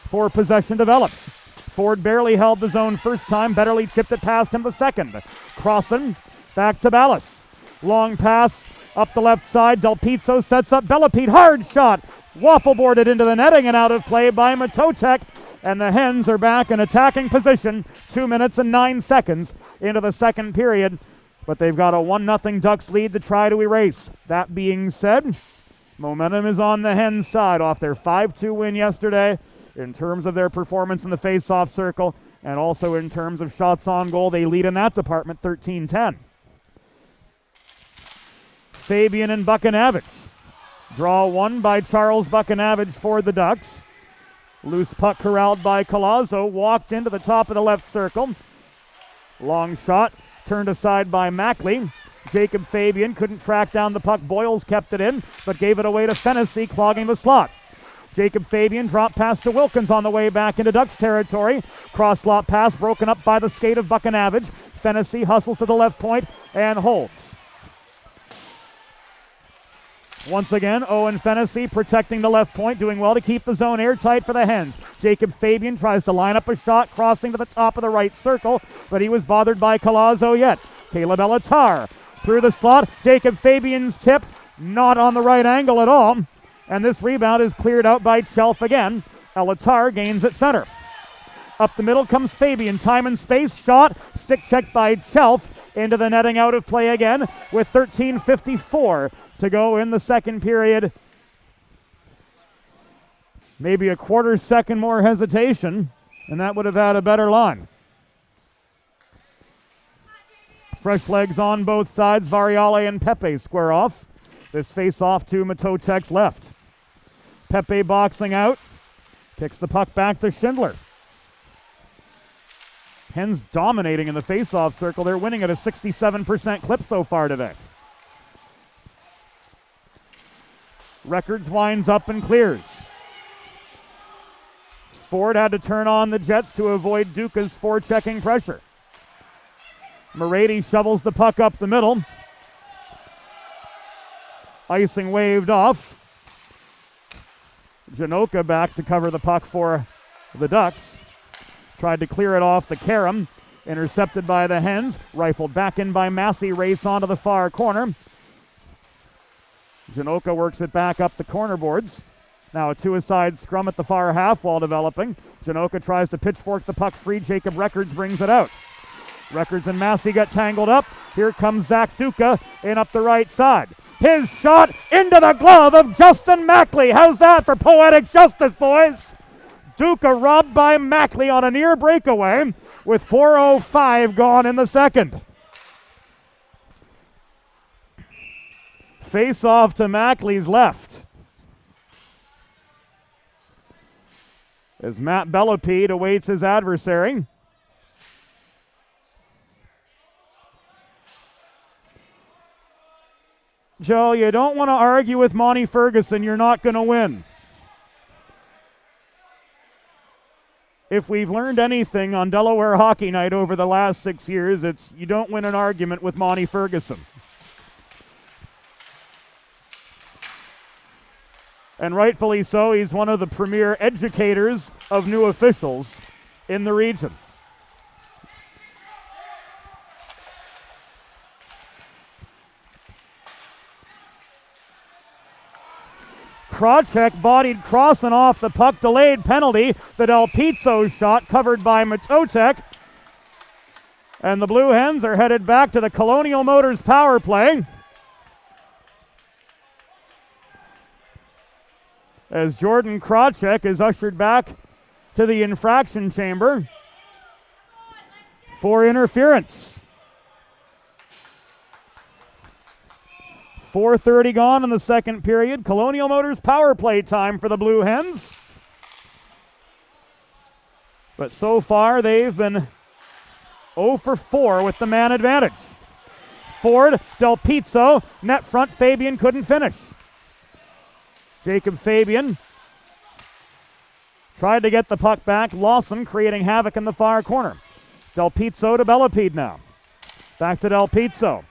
for possession develops. Ford barely held the zone first time. Betterly chipped it past him the second. Crossan back to Ballas. Long pass up the left side. Del Pizzo sets up Bellepete. Hard shot. Waffle boarded into the netting and out of play by Matotek. And the Hens are back in attacking position 2 minutes and 9 seconds into the second period. But they've got a 1-0 Ducks lead to try to erase. That being said, momentum is on the Hens side off their 5-2 win yesterday in terms of their performance in the face-off circle, and also in terms of shots on goal. They lead in that department 13-10. Fabian and Buchanavage. Draw one by Charles Buchanavage for the Ducks. Loose puck corralled by Collazo. Walked into the top of the left circle. Long shot turned aside by Mackley. Jacob Fabian couldn't track down the puck. Boyles kept it in, but gave it away to Fennessy, clogging the slot. Jacob Fabian dropped pass to Wilkins on the way back into Ducks territory. Cross-slot pass broken up by the skate of Buchanavage. Fennessy hustles to the left point and holds. Once again, Owen Fennessy protecting the left point, doing well to keep the zone airtight for the Hens. Jacob Fabian tries to line up a shot, crossing to the top of the right circle, but he was bothered by Collazo yet. Caleb Elatar through the slot. Jacob Fabian's tip, not on the right angle at all. And this rebound is cleared out by Chelf again. Elatar gains at center. Up the middle comes Fabian. Time and space. Shot. Stick check by Chelf. Into the netting, out of play again with 13:54 to go in the second period. Maybe a quarter second more hesitation, and that would have had a better line. Fresh legs on both sides. Variale and Pepe square off. This face-off to Matotek's left. Pepe boxing out. Kicks the puck back to Schindler. Hens dominating in the face-off circle. They're winning at a 67% clip so far today. Records winds up and clears. Ford had to turn on the Jets to avoid Duca's forechecking pressure. Morady shovels the puck up the middle. Icing waved off. Janoka back to cover the puck for the Ducks. Tried to clear it off the carom. Intercepted by the Hens. Rifled back in by Massey. Race onto the far corner. Janoka works it back up the corner boards. Now a two-a-side scrum at the far half wall developing. Janoka tries to pitchfork the puck free. Jacob Records brings it out. Records and Massey got tangled up. Here comes Zach Duca in up the right side. His shot into the glove of Justin Mackley. How's that for poetic justice, boys? Duca robbed by Mackley on a near breakaway with 4:05 gone in the second. Face off to Mackley's left. As Matt Bellepede awaits his adversary. Joe, you don't want to argue with Monty Ferguson. You're not going to win. If we've learned anything on Delaware Hockey Night over the last 6 years, it's you don't win an argument with Monty Ferguson. And rightfully so, he's one of the premier educators of new officials in the region. Krawcheck bodied Crossan off the puck, delayed penalty. The Del Pizzo shot covered by Matotek. And the Blue Hens are headed back to the Colonial Motors power play. As Jordan Krawcheck is ushered back to the infraction chamber for interference. 4:30 gone in the second period. Colonial Motors power play time for the Blue Hens. But so far they've been 0 for 4 with the man advantage. Ford, Del Pizzo, net front, Fabian couldn't finish. Jacob Fabian tried to get the puck back. Lawson creating havoc in the far corner. Del Pizzo to Bellapede now. Back to Del Pizzo.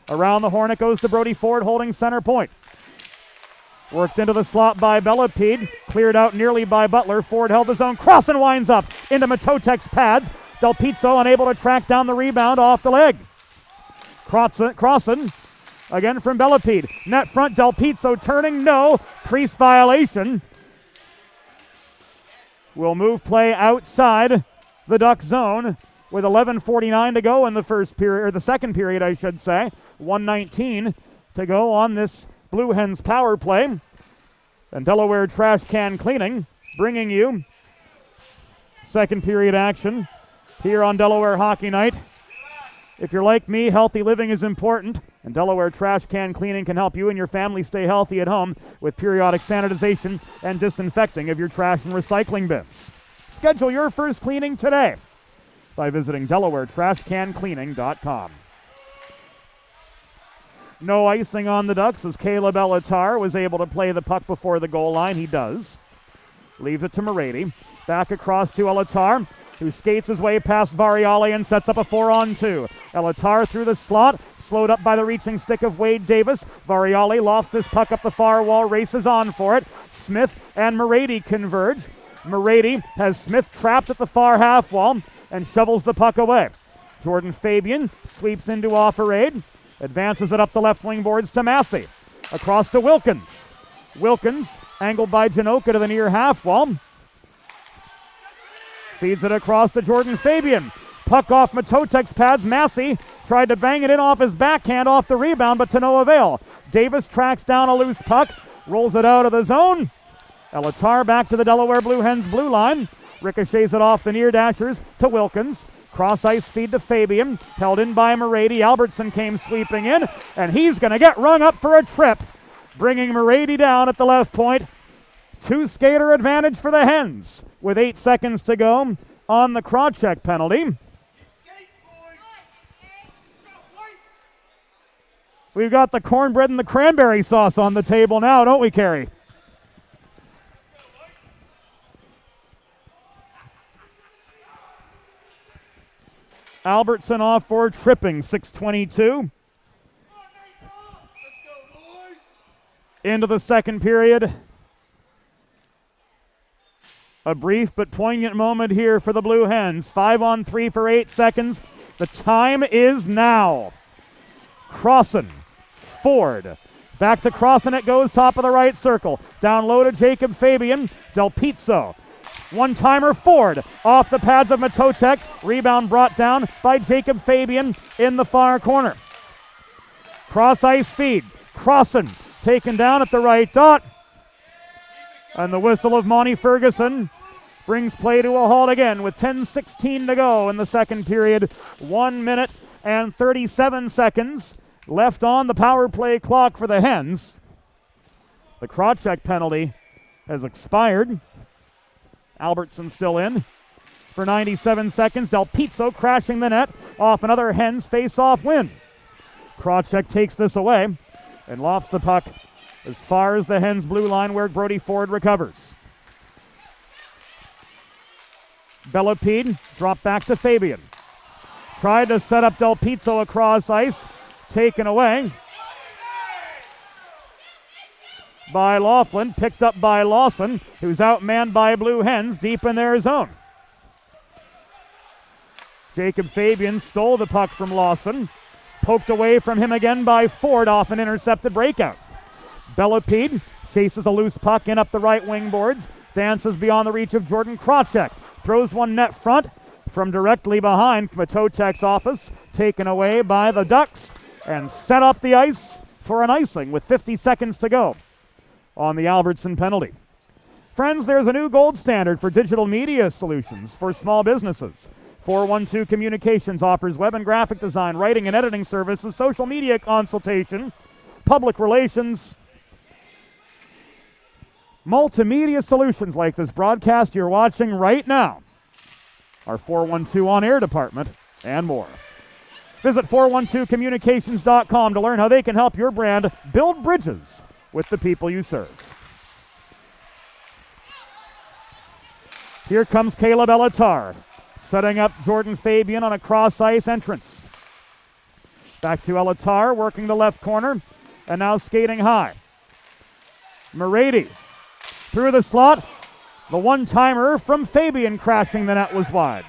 Around the horn it goes to Brody Ford holding center point. Worked into the slot by Bellapede. Cleared out nearly by Butler. Ford held his own. Crossan winds up into Matotek's pads. Del Pizzo unable to track down the rebound off the leg. Crossan again from Bellapede. Net front, Del Pizzo turning. No. Crease violation. Will move play outside the Duck zone with 11:49 to go in the first period, or the second period, I should say. 1:19 to go on this Blue Hens power play. And Delaware Trash Can Cleaning bringing you second period action here on Delaware Hockey Night. If you're like me, healthy living is important, and Delaware Trash Can Cleaning can help you and your family stay healthy at home with periodic sanitization and disinfecting of your trash and recycling bins. Schedule your first cleaning today by visiting DelawareTrashCanCleaning.com. No icing on the Ducks as Caleb Elatar was able to play the puck before the goal line. He does. Leaves it to Morady. Back across to Elatar, who skates his way past Variali and sets up a 4-on-2. Elatar through the slot, slowed up by the reaching stick of Wade Davis. Variali lofts this puck up the far wall, races on for it. Smith and Morady converge. Morady has Smith trapped at the far half wall and shovels the puck away. Jordan Fabian sweeps into off-a-raid, advances it up the left wing boards to Massey. Across to Wilkins. Wilkins, angled by Janoka to the near half wall. Feeds it across to Jordan Fabian. Puck off Matotek's pads. Massey tried to bang it in off his backhand off the rebound, but to no avail. Davis tracks down a loose puck, rolls it out of the zone. Elatar back to the Delaware Blue Hens blue line. Ricochets it off the near dashers to Wilkins. Cross ice feed to Fabian. Held in by Morady. Albertson came sweeping in, and he's going to get rung up for a trip, bringing Morady down at the left point. Two-skater advantage for the Hens with 8 seconds to go on the Krawcheck penalty. We've got the cornbread and the cranberry sauce on the table now, don't we, Carrie? Albertson off for tripping, 6:22. Into the second period. A brief but poignant moment here for the Blue Hens. 5-on-3 for 8 seconds. The time is now. Crossan, Ford. Back to Crossan it goes, top of the right circle. Down low to Jacob Fabian. Del Pizzo. One-timer Ford off the pads of Matotek. Rebound brought down by Jacob Fabian in the far corner. Cross ice feed. Crossan taken down at the right dot. And the whistle of Monty Ferguson brings play to a halt again with 10:16 to go in the second period. 1 minute and 37 seconds left on the power play clock for the Hens. The Krawcheck penalty has expired. Albertson still in for 97 seconds. Del Pizzo crashing the net off another Hens face-off win. Krawcheck takes this away and lofts the puck as far as the Hens blue line where Brody Ford recovers. Bellapede dropped back to Fabian. Tried to set up Del Pizzo across ice. Taken away by Laughlin. Picked up by Lawson, who's outmanned by Blue Hens deep in their zone. Jacob Fabian stole the puck from Lawson. Poked away from him again by Ford off an intercepted breakout. Bellapede chases a loose puck in up the right wing boards. Dances beyond the reach of Jordan Krawcheck. Throws one net front from directly behind Matotek's office. Taken away by the Ducks and set up the ice for an icing with 50 seconds to go on the Albertson penalty. Friends, there's a new gold standard for digital media solutions for small businesses. 412 Communications offers web and graphic design, writing and editing services, social media consultation, public relations, multimedia solutions like this broadcast you're watching right now, our 412 on-air department, and more. Visit 412communications.com to learn how they can help your brand build bridges with the people you serve. Here comes Caleb Elatar, setting up Jordan Fabian on a cross-ice entrance. Back to Elatar, working the left corner, and now skating high. Morady through the slot. The one-timer from Fabian crashing the net was wide.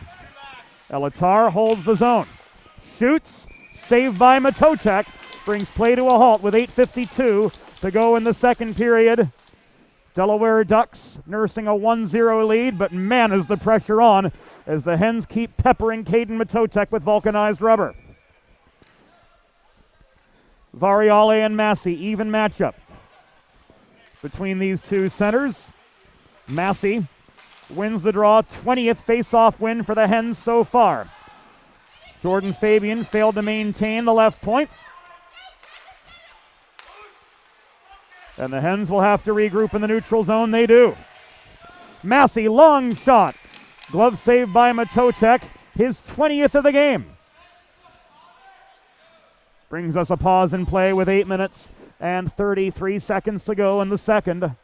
Elatar holds the zone. Shoots, saved by Matocek, brings play to a halt with 8:52 to go in the second period. Delaware Ducks nursing a 1-0 lead, but man is the pressure on as the Hens keep peppering Caden Matocek with vulcanized rubber. Variale and Massey, even matchup between these two centers. Massey wins the draw, 20th face-off win for the Hens so far. Jordan Fabian failed to maintain the left point. And the Hens will have to regroup in the neutral zone. They do. Massey, long shot. Glove saved by Matocek, his 20th of the game. Brings us a pause in play with 8 minutes and 33 seconds to go in the second.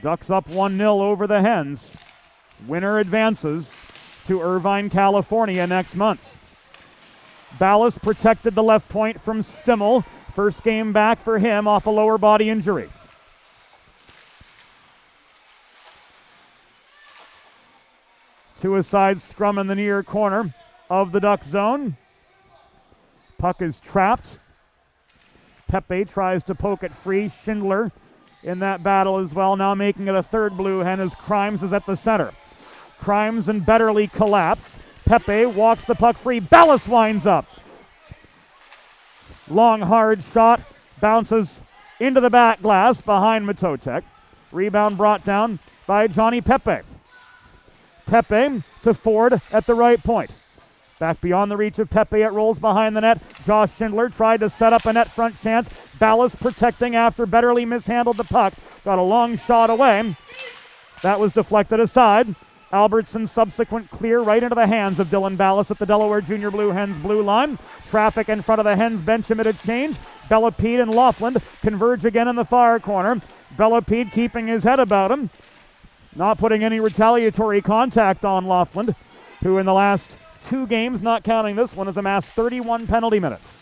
Ducks up 1-0 over the Hens. Winner advances to Irvine, California next month. Ballas protected the left point from Stimmel. First game back for him off a lower body injury. To a side scrum in the near corner of the Duck zone. Puck is trapped. Pepe tries to poke it free. Schindler in that battle as well, now making it a third blue hen as Crimes is at the center. Crimes and Betterly collapse. Pepe walks the puck free. Ballas winds up. Long, hard shot. Bounces into the back glass behind Matocek. Rebound brought down by Johnny Pepe. Pepe to Ford at the right point. Back beyond the reach of Pepe, it rolls behind the net. Josh Schindler tried to set up a net front chance. Ballas protecting after Betterly mishandled the puck. Got a long shot away. That was deflected aside. Albertson's subsequent clear right into the hands of Dylan Ballas at the Delaware Junior Blue Hens blue line. Traffic in front of the Hens bench amid change. Bellapede and Laughlin converge again in the far corner. Bellapede keeping his head about him. Not putting any retaliatory contact on Laughlin, who in the last 2 games, not counting this one, has amassed 31 penalty minutes.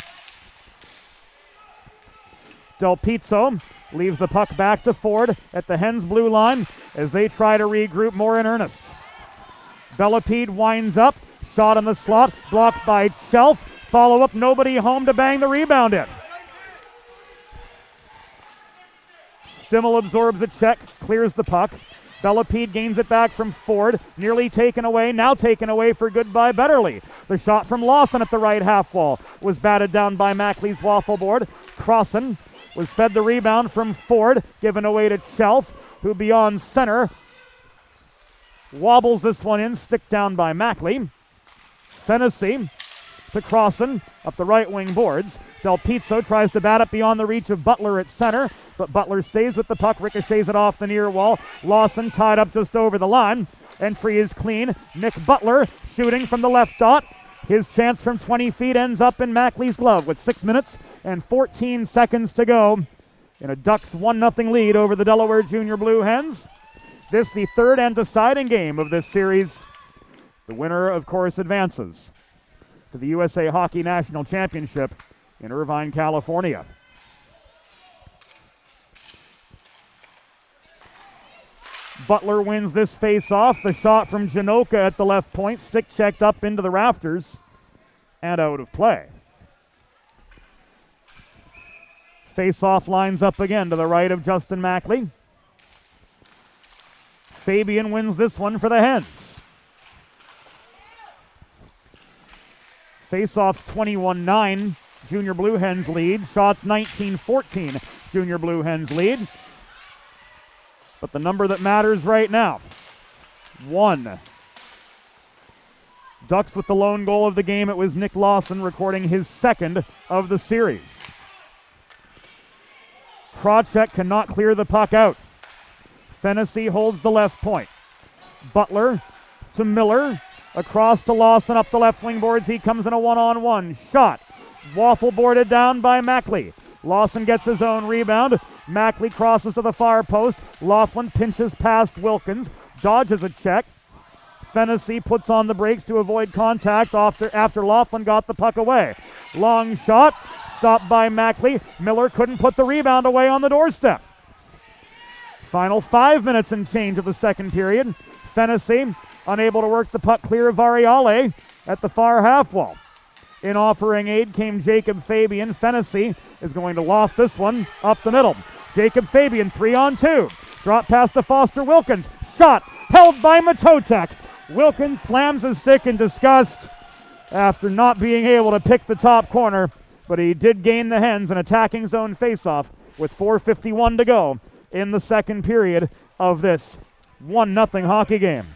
Del Pizzo leaves the puck back to Ford at the Hens blue line as they try to regroup more in earnest. Bellapede winds up, shot in the slot, blocked by Shelf. Follow up, nobody home to bang the rebound in. Stimmel absorbs a check, clears the puck. Bellapede gains it back from Ford, nearly taken away, now taken away for good by Betterly. The shot from Lawson at the right half wall was batted down by Mackley's waffle board. Crossan was fed the rebound from Ford, given away to Shelf, who beyond center wobbles this one in, stick down by Mackley. Fennessy to Crossan up the right wing boards. Del Pizzo tries to bat it beyond the reach of Butler at center, but Butler stays with the puck, ricochets it off the near wall. Lawson tied up just over the line. Entry is clean. Nick Butler shooting from the left dot. His chance from 20 feet ends up in Mackley's glove with 6 minutes and 14 seconds to go in a Ducks 1-0 lead over the Delaware Junior Blue Hens. This the third and deciding game of this series. The winner, of course, advances to the USA Hockey National Championship in Irvine, California. Butler wins this face-off. The shot from Janoka at the left point, stick checked up into the rafters and out of play. Face-off lines up again to the right of Justin Mackley. Fabian wins this one for the Hens. Face-offs 21-9, Junior Blue Hens lead. Shots 19-14, Junior Blue Hens lead. But the number that matters right now, 1. Ducks with the lone goal of the game. It was Nick Lawson recording his second of the series. Krawcheck cannot clear the puck out. Fennessy holds the left point. Butler to Miller. Across to Lawson up the left wing boards. He comes in a one-on-one. Shot. Waffle boarded down by Mackley. Lawson gets his own rebound. Mackley crosses to the far post. Laughlin pinches past Wilkins. Dodges a check. Fennessy puts on the brakes to avoid contact after Laughlin got the puck away. Long shot. Stopped by Mackley. Miller couldn't put the rebound away on the doorstep. Final 5 minutes and change of the second period. Fennessy unable to work the puck clear of Variale at the far half wall. In offering aid came Jacob Fabian. Fennessy is going to loft this one up the middle. Jacob Fabian 3-on-2. Drop pass to Foster Wilkins. Shot held by Matotek. Wilkins slams his stick in disgust after not being able to pick the top corner, but he did gain the Hens an attacking zone faceoff with 4:51 to go in the second period of this 1-0 hockey game.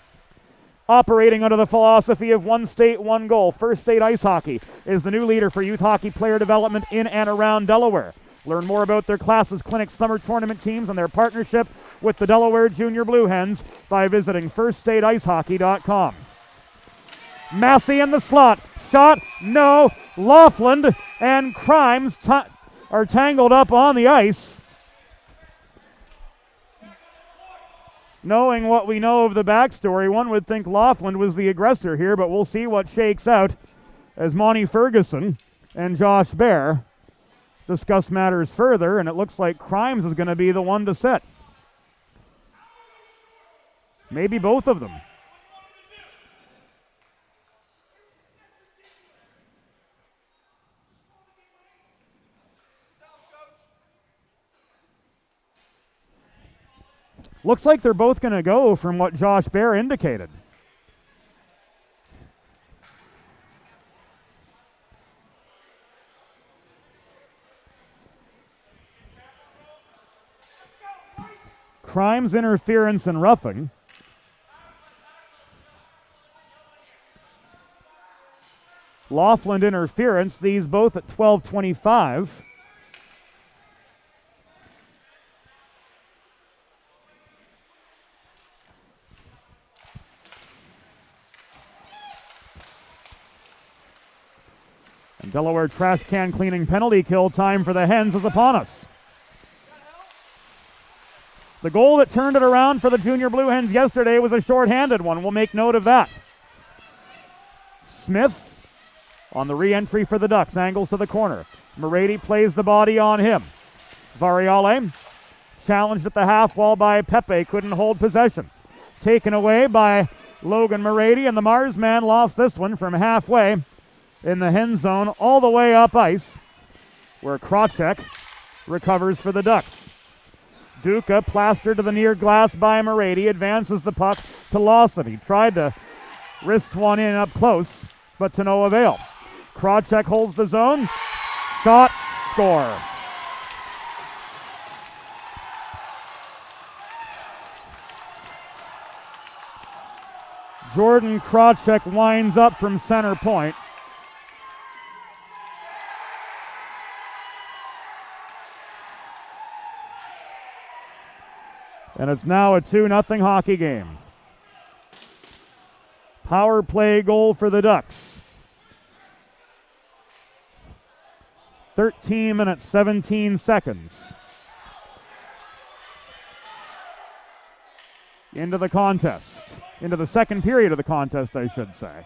Operating under the philosophy of one state, one goal, First State Ice Hockey is the new leader for youth hockey player development in and around Delaware. Learn more about their classes, clinics, summer tournament teams, and their partnership with the Delaware Junior Blue Hens by visiting firststateicehockey.com. Massey in the slot. Shot, no. Laughlin and Crimes are tangled up on the ice. Knowing what we know of the backstory, one would think Laughlin was the aggressor here, but we'll see what shakes out as Monty Ferguson and Josh Bear discuss matters further, and it looks like Crimes is going to be the one to set. Maybe both of them. Looks like they're both going to go from what Josh Bear indicated. Crimes, interference, and roughing. Laughlin interference, these both at 12:25. And Delaware trash can cleaning penalty kill time for the Hens is upon us. The goal that turned it around for the Junior Blue Hens yesterday was a shorthanded one. We'll make note of that. Smith on the re-entry for the Ducks, angles to the corner. Morady plays the body on him. Variale challenged at the half wall by Pepe, couldn't hold possession. Taken away by Logan Morady, and the Mars man lost this one from halfway in the Hen zone all the way up ice, where Krocek recovers for the Ducks. Duca plastered to the near glass by Morady, advances the puck to Lawson. He tried to wrist one in up close, but to no avail. Krocek holds the zone. Shot, score. Jordan Krocek winds up from center point. And it's now a 2-0 hockey game. Power play goal for the Ducks. 13 minutes, 17 seconds. Into the contest. Into the second period of the contest, I should say.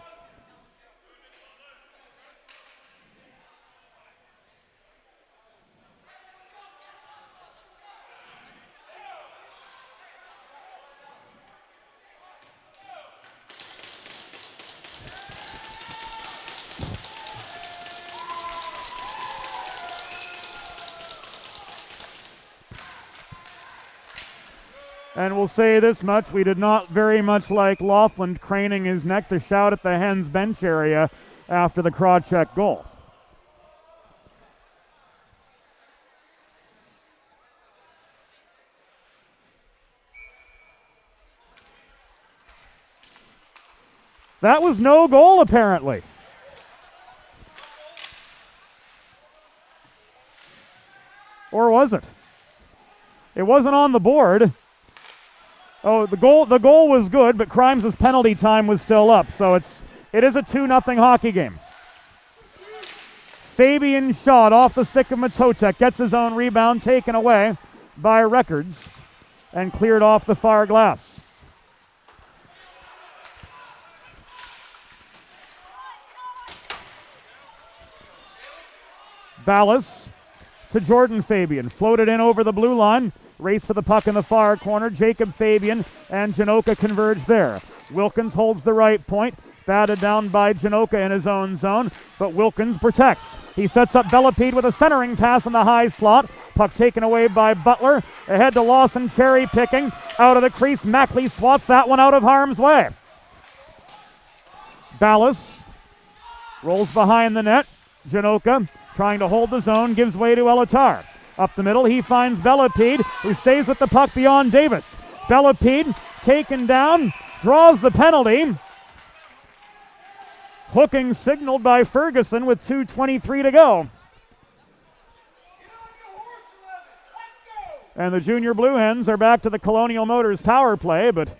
And we'll say this much, we did not very much like Laughlin craning his neck to shout at the Hens bench area after the Krocek goal. That was no goal, apparently. Or was it? It wasn't on the board. Oh, the goal was good, but Crimes' penalty time was still up, so it is a 2-0 hockey game. Fabian shot off the stick of Matotek, gets his own rebound taken away by Records and cleared off the far glass. Ballas to Jordan Fabian, floated in over the blue line, race for the puck in the far corner. Jacob Fabian and Janoka converge there. Wilkins holds the right point, batted down by Janoka in his own zone, but Wilkins protects. He sets up Bellepede with a centering pass in the high slot. Puck taken away by Butler. Ahead to Lawson, cherry picking. Out of the crease, Mackley swats that one out of harm's way. Ballas rolls behind the net. Janoka trying to hold the zone, gives way to Elatar. Up the middle, he finds Bellepede, who stays with the puck beyond Davis. Bellepede taken down, draws the penalty. Hooking signaled by Ferguson with 2:23 to go. And the Junior Blue Hens are back to the Colonial Motors power play, but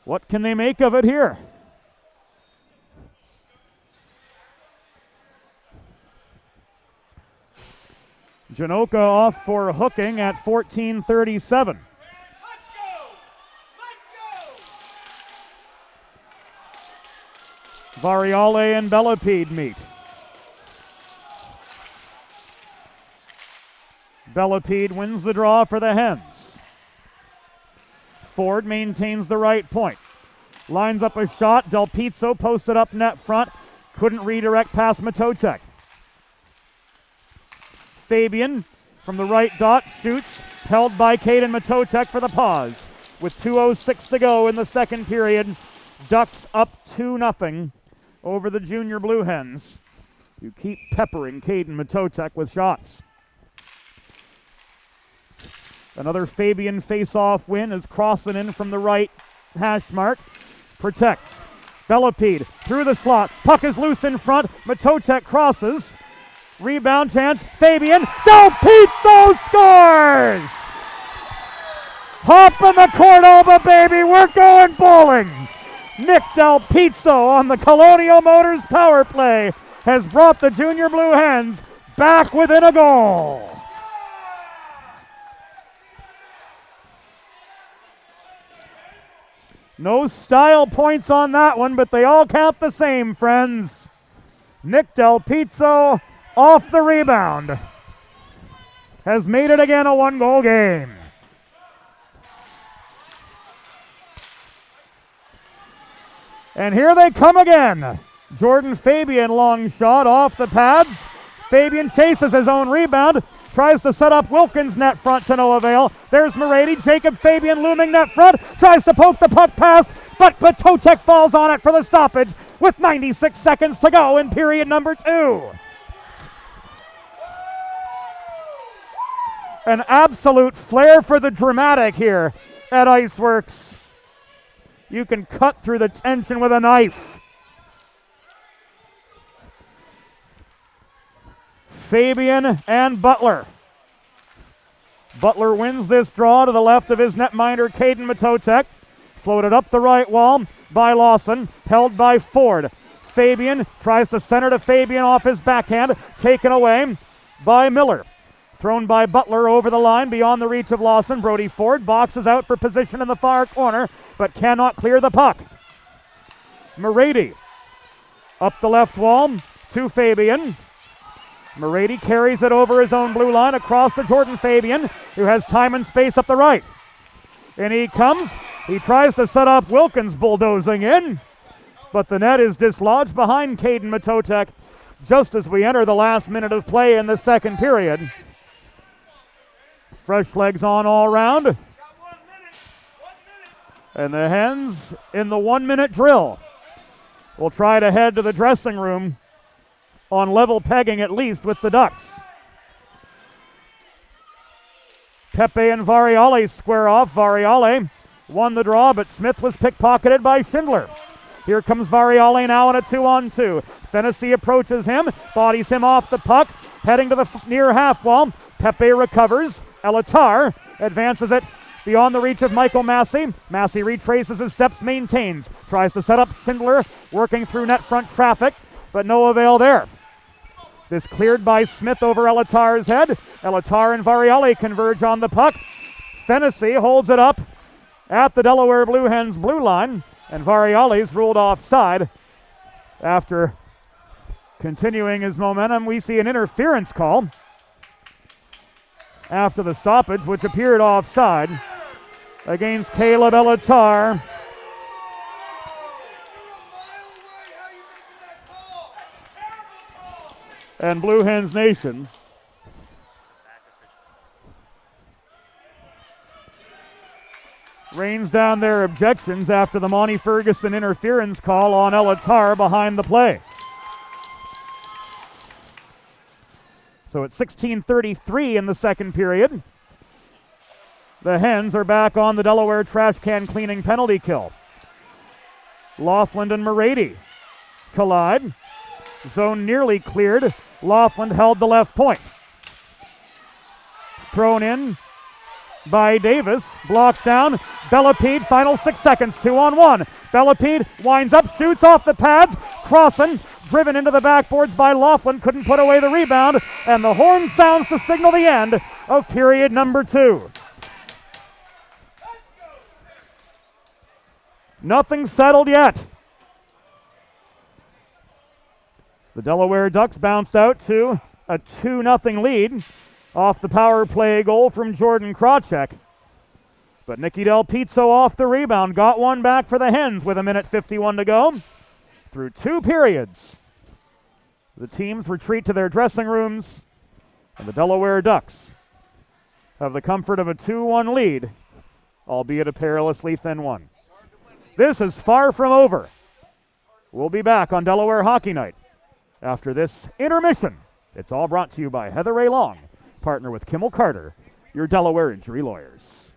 what can they make of it here? Janoka off for hooking at 14:37. Variale and Bellepede meet. Bellepede wins the draw for the Hens. Ford maintains the right point. Lines up a shot. Del Pizzo posted up net front. Couldn't redirect past Matotek. Fabian from the right dot shoots. Held by Caden Matotek for the pause. With 2:06 to go in the second period. Ducks up 2-0 over the Junior Blue Hens, who keep peppering Caden Matotek with shots. Another Fabian face-off win as crossing in from the right hash mark. Protects. Bellepede through the slot. Puck is loose in front. Matotek crosses. Rebound chance. Fabian. Del Pizzo scores! Hop in the Cordoba, baby. We're going bowling. Nick Del Pizzo on the Colonial Motors power play has brought the Junior Blue Hens back within a goal. No style points on that one, but they all count the same, friends. Nick Del Pizzo off the rebound has made it again a one-goal game. And here they come again. Jordan Fabian long shot off the pads. Fabian chases his own rebound. Tries to set up Wilkins net front to no avail. There's Morady. Jacob Fabian looming net front. Tries to poke the puck past, but Matotek falls on it for the stoppage with 96 seconds to go in period number 2. An absolute flair for the dramatic here at IceWorks. You can cut through the tension with a knife. Fabian and Butler. Butler wins this draw to the left of his netminder, Caden Matotek. Floated up the right wall by Lawson, held by Ford. Fabian tries to center to Fabian off his backhand, taken away by Miller. Thrown by Butler over the line beyond the reach of Lawson. Brody Ford boxes out for position in the far corner, but cannot clear the puck. Morady up the left wall to Fabian. Morady carries it over his own blue line across to Jordan Fabian, who has time and space up the right. And he comes. He tries to set up Wilkins bulldozing in, but the net is dislodged behind Caden Matotek just as we enter the last minute of play in the second period. Fresh legs on all round. And the Hens in the 1-minute drill will try to head to the dressing room on level pegging at least with the Ducks. Pepe and Variale square off. Variale won the draw, but Smith was pickpocketed by Schindler. Here comes Variale now on a 2-on-2. Fennessy approaches him, bodies him off the puck. heading to the near half wall. Pepe recovers. Elatar advances it beyond the reach of Michael Massey. Massey retraces his steps, maintains. Tries to set up Schindler, working through net front traffic, but no avail there. This cleared by Smith over Elatar's head. Elatar and Variali converge on the puck. Fennessy holds it up at the Delaware Blue Hens blue line, and Variali's ruled offside. After continuing his momentum, we see an interference call after the stoppage, which appeared offside against Caleb Elatar. And Blue Hens Nation rains down their objections after the Monty Ferguson interference call on Elatar behind the play. So it's 16:33 in the second period. The Hens are back on the Delaware trash can cleaning penalty kill. Laughlin and Morady collide. Zone nearly cleared. Laughlin held the left point. Thrown in by Davis. Blocked down. Bellepede, final 6 seconds, 2-on-1. Bellepede winds up, shoots off the pads. Crossan, driven into the backboards by Laughlin, couldn't put away the rebound. And the horn sounds to signal the end of period number 2. Nothing settled yet. The Delaware Ducks bounced out to a 2-0 lead off the power play goal from Jordan Krawcheck. But Nicky Del Pizzo off the rebound, got one back for the Hens with 1:51 to go. Through 2 periods, the teams retreat to their dressing rooms, and the Delaware Ducks have the comfort of a 2-1 lead, albeit a perilously thin one. This is far from over. We'll be back on Delaware Hockey Night after this intermission. It's all brought to you by Heather Ray Long, partner with Kimmel Carter, your Delaware injury lawyers.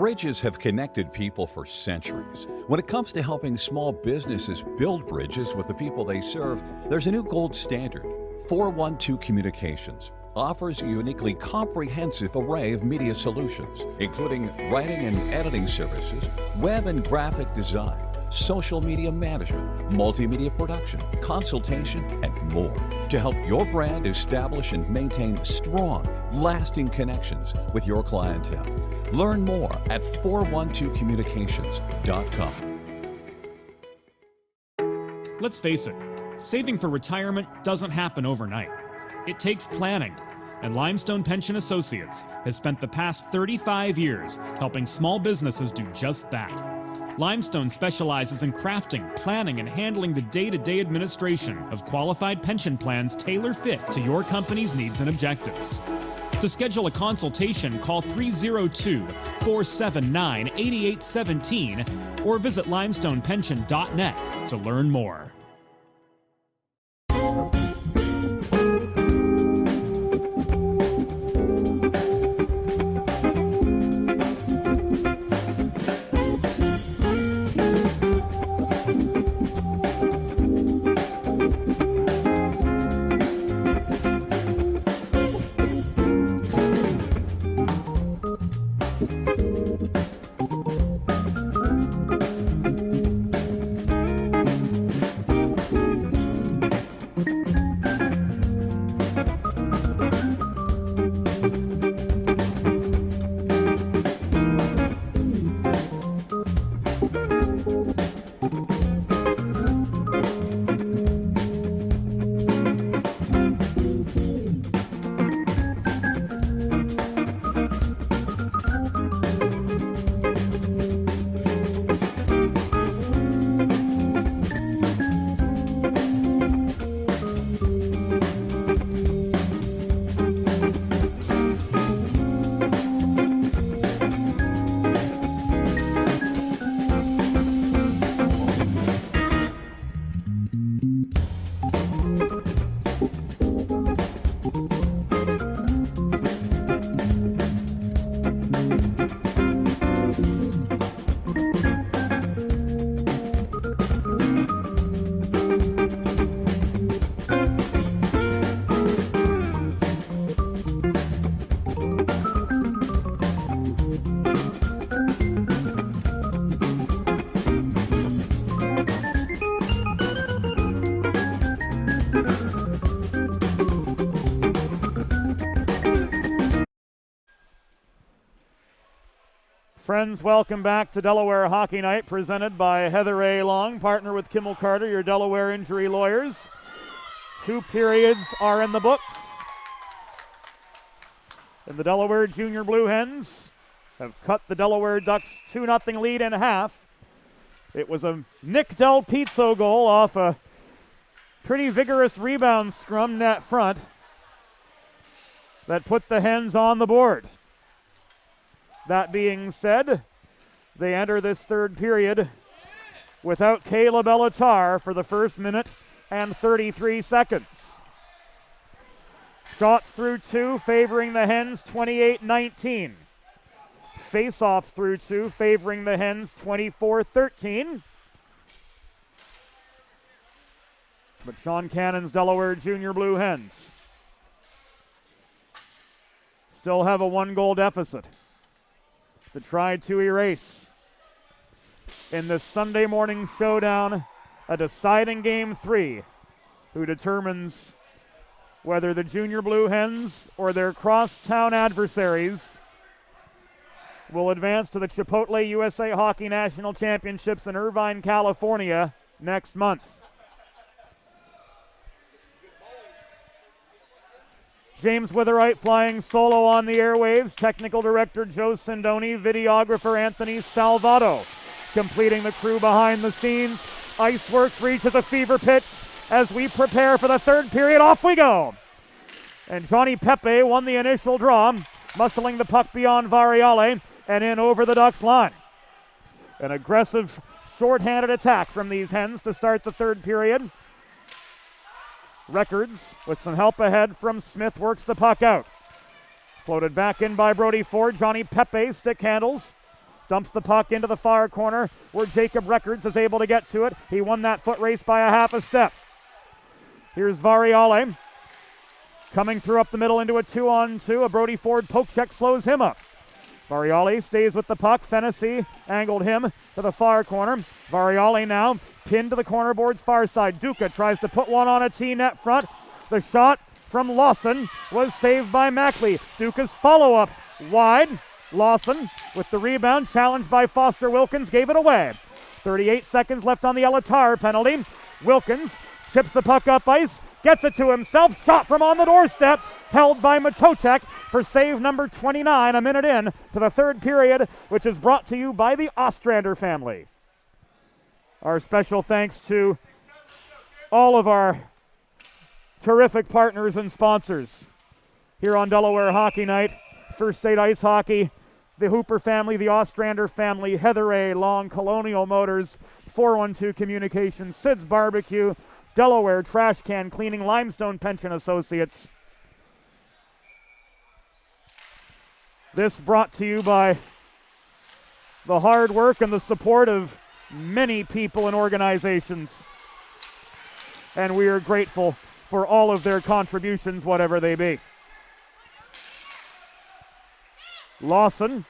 Bridges have connected people for centuries. When it comes to helping small businesses build bridges with the people they serve, there's a new gold standard. 412 Communications offers a uniquely comprehensive array of media solutions, including writing and editing services, web and graphic design, social media management, multimedia production, consultation, and more to help your brand establish and maintain strong, lasting connections with your clientele. Learn more at 412communications.com. Let's face it, saving for retirement doesn't happen overnight. It takes planning, and Limestone Pension Associates has spent the past 35 years helping small businesses do just that. Limestone specializes in crafting, planning, and handling the day-to-day administration of qualified pension plans tailor-fit to your company's needs and objectives. To schedule a consultation, call 302-479-8817 or visit limestonepension.net to learn more. Friends, welcome back to Delaware Hockey Night, presented by Heather A. Long, partner with Kimmel Carter, your Delaware injury lawyers. 2 periods are in the books. And the Delaware Junior Blue Hens have cut the Delaware Ducks 2-0 lead in half. It was a Nick Del Pizzo goal off a pretty vigorous rebound scrum net front that put the Hens on the board. That being said, they enter this third period without Caleb Elatar for the first minute and 33 seconds. Shots through 2 favoring the Hens 28-19. Face-offs through 2 favoring the Hens 24-13. But Sean Cannon's Delaware Junior Blue Hens still have a 1-goal deficit to try to erase in this Sunday morning showdown, a deciding Game 3, who determines whether the Junior Blue Hens or their crosstown adversaries will advance to the Chipotle USA Hockey National Championships in Irvine, California next month. James Witherite flying solo on the airwaves. Technical director Joe Sindoni. Videographer Anthony Salvato completing the crew behind the scenes. IceWorks reaches a fever pitch as we prepare for the third period. Off we go. And Johnny Pepe won the initial draw, muscling the puck beyond Variale and in over the Ducks line. An aggressive shorthanded attack from these Hens to start the third period. Records, with some help ahead from Smith, works the puck out. Floated back in by Brody Ford. Johnny Pepe stick handles. dumps the puck into the far corner where Jacob Records is able to get to it. He won that foot race by a half a step. Here's Variale coming through up the middle into a 2-on-2. A Brody Ford poke check slows him up. Variale stays with the puck. Fennessy angled him to the far corner. Variale now pinned to the corner board's far side. Duca tries to put one on a T net front. The shot from Lawson was saved by Mackley. Duca's follow-up wide. Lawson with the rebound, challenged by Foster Wilkins, gave it away. 38 seconds left on the Elatar penalty. Wilkins chips the puck up ice, gets it to himself, shot from on the doorstep, held by Matotek for save number 29, a minute in to the third period, which is brought to you by the Ostrander family. Our special thanks to all of our terrific partners and sponsors here on Delaware Hockey Night. First State Ice Hockey, the Hooper family, the Ostrander family, Heather A. Long, Colonial Motors, 412 Communications, Sid's Barbecue, Delaware Trash Can Cleaning, Limestone Pension Associates. This brought to you by the hard work and the support of many people and organizations. And we are grateful for all of their contributions, whatever they be. Lawson,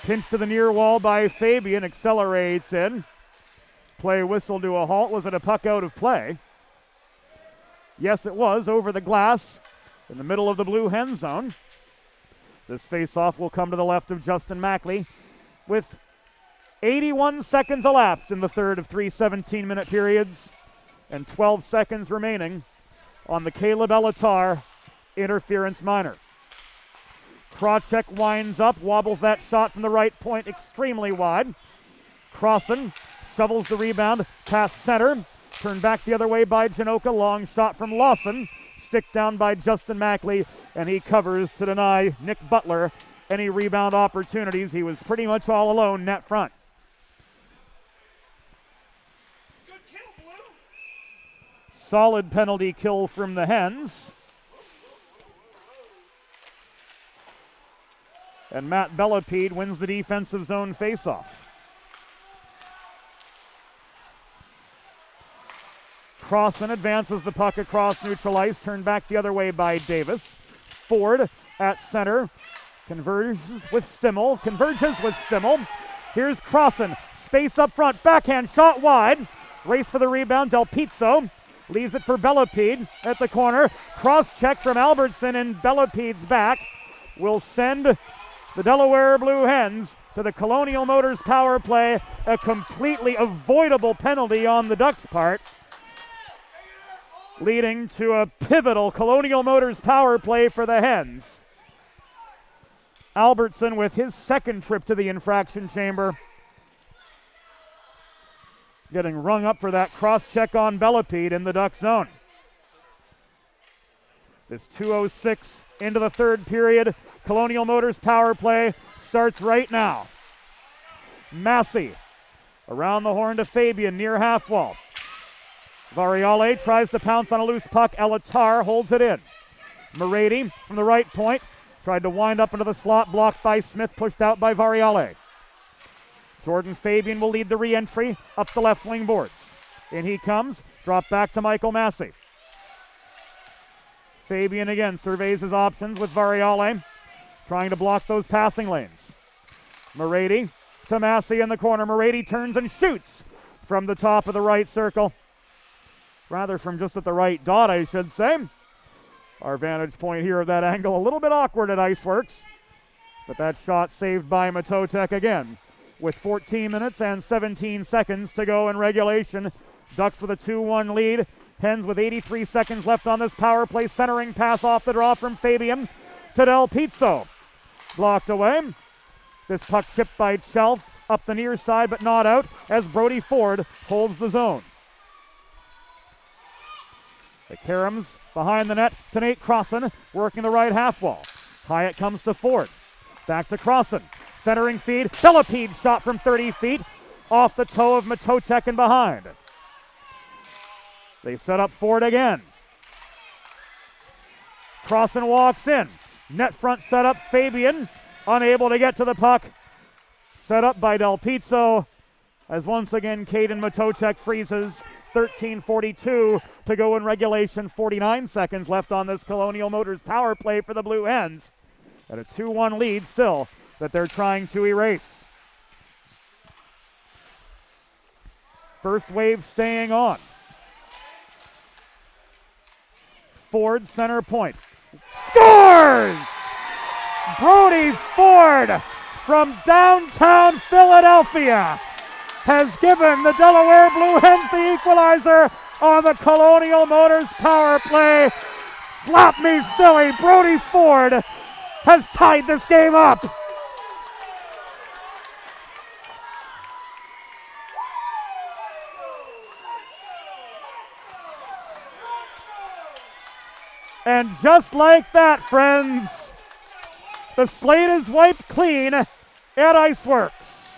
pinched to the near wall by Fabian, accelerates in. Play whistle to a halt. Was it a puck out of play? Yes, it was, over the glass in the middle of the blue Hens zone. This face-off will come to the left of Justin Mackley with 81 seconds elapsed in the third of 3 17-minute periods and 12 seconds remaining on the Caleb Elatar interference minor. Krawcheck winds up, wobbles that shot from the right point extremely wide. Crossan shovels the rebound past center. Turned back the other way by Janoka. Long shot from Lawson. Stick down by Justin Mackley, and he covers to deny Nick Butler any rebound opportunities. He was pretty much all alone net front. Good kill, Blue. Solid penalty kill from the Hens. And Matt Bellapede wins the defensive zone faceoff. Crossan advances the puck across neutral ice, turned back the other way by Davis. Ford at center, converges with Stimmel. Here's Crossan, space up front, backhand shot wide. Race for the rebound, Del Pizzo leaves it for Bellapede at the corner. Cross check from Albertson, and Bellapede's back will send the Delaware Blue Hens to the Colonial Motors power play. A completely avoidable penalty on the Ducks' part, leading to a pivotal Colonial Motors power play for the Hens. Albertson with his second trip to the infraction chamber, getting rung up for that cross check on Bellapede in the Duck zone. This 2:06 into the third period. Colonial Motors power play starts right now. Massey around the horn to Fabian near half wall. Variale tries to pounce on a loose puck. Elatar holds it in. Morady from the right point tried to wind up into the slot, blocked by Smith, pushed out by Variale. Jordan Fabian will lead the re-entry up the left wing boards. In he comes, drop back to Michael Massey. Fabian again surveys his options with Variale, trying to block those passing lanes. Morady to Massey in the corner. Morady turns and shoots from the top of the right circle. Rather from just at the right dot, I should say. Our vantage point here of that angle a little bit awkward at IceWorks. But that shot saved by Matotek again. With 14 minutes and 17 seconds to go in regulation. Ducks with a 2-1 lead. Hens with 83 seconds left on this power play. Centering pass off the draw from Fabian to Del Pizzo. Blocked away. This puck chipped by Chelf up the near side, but not out, as Brody Ford holds the zone. The Karams behind the net to Nate Crossan, working the right half wall. Hyatt comes to Ford. Back to Crossan. Centering feed. Bellapede shot from 30 feet. Off the toe of Matotek and behind. They set up Ford again. Crossan walks in. Net front setup. Fabian unable to get to the puck. Set up by Del Pizzo, as once again Caden Matotek freezes. 13:42 to go in regulation. 49 seconds left on this Colonial Motors power play for the Blue Hens. At a 2-1 lead still that they're trying to erase. First wave staying on. Ford center point. Scores! Brody Ford from downtown Philadelphia has given the Delaware Blue Hens the equalizer on the Colonial Motors power play. Slap me silly, Brody Ford has tied this game up. And just like that, friends, the slate is wiped clean at IceWorks.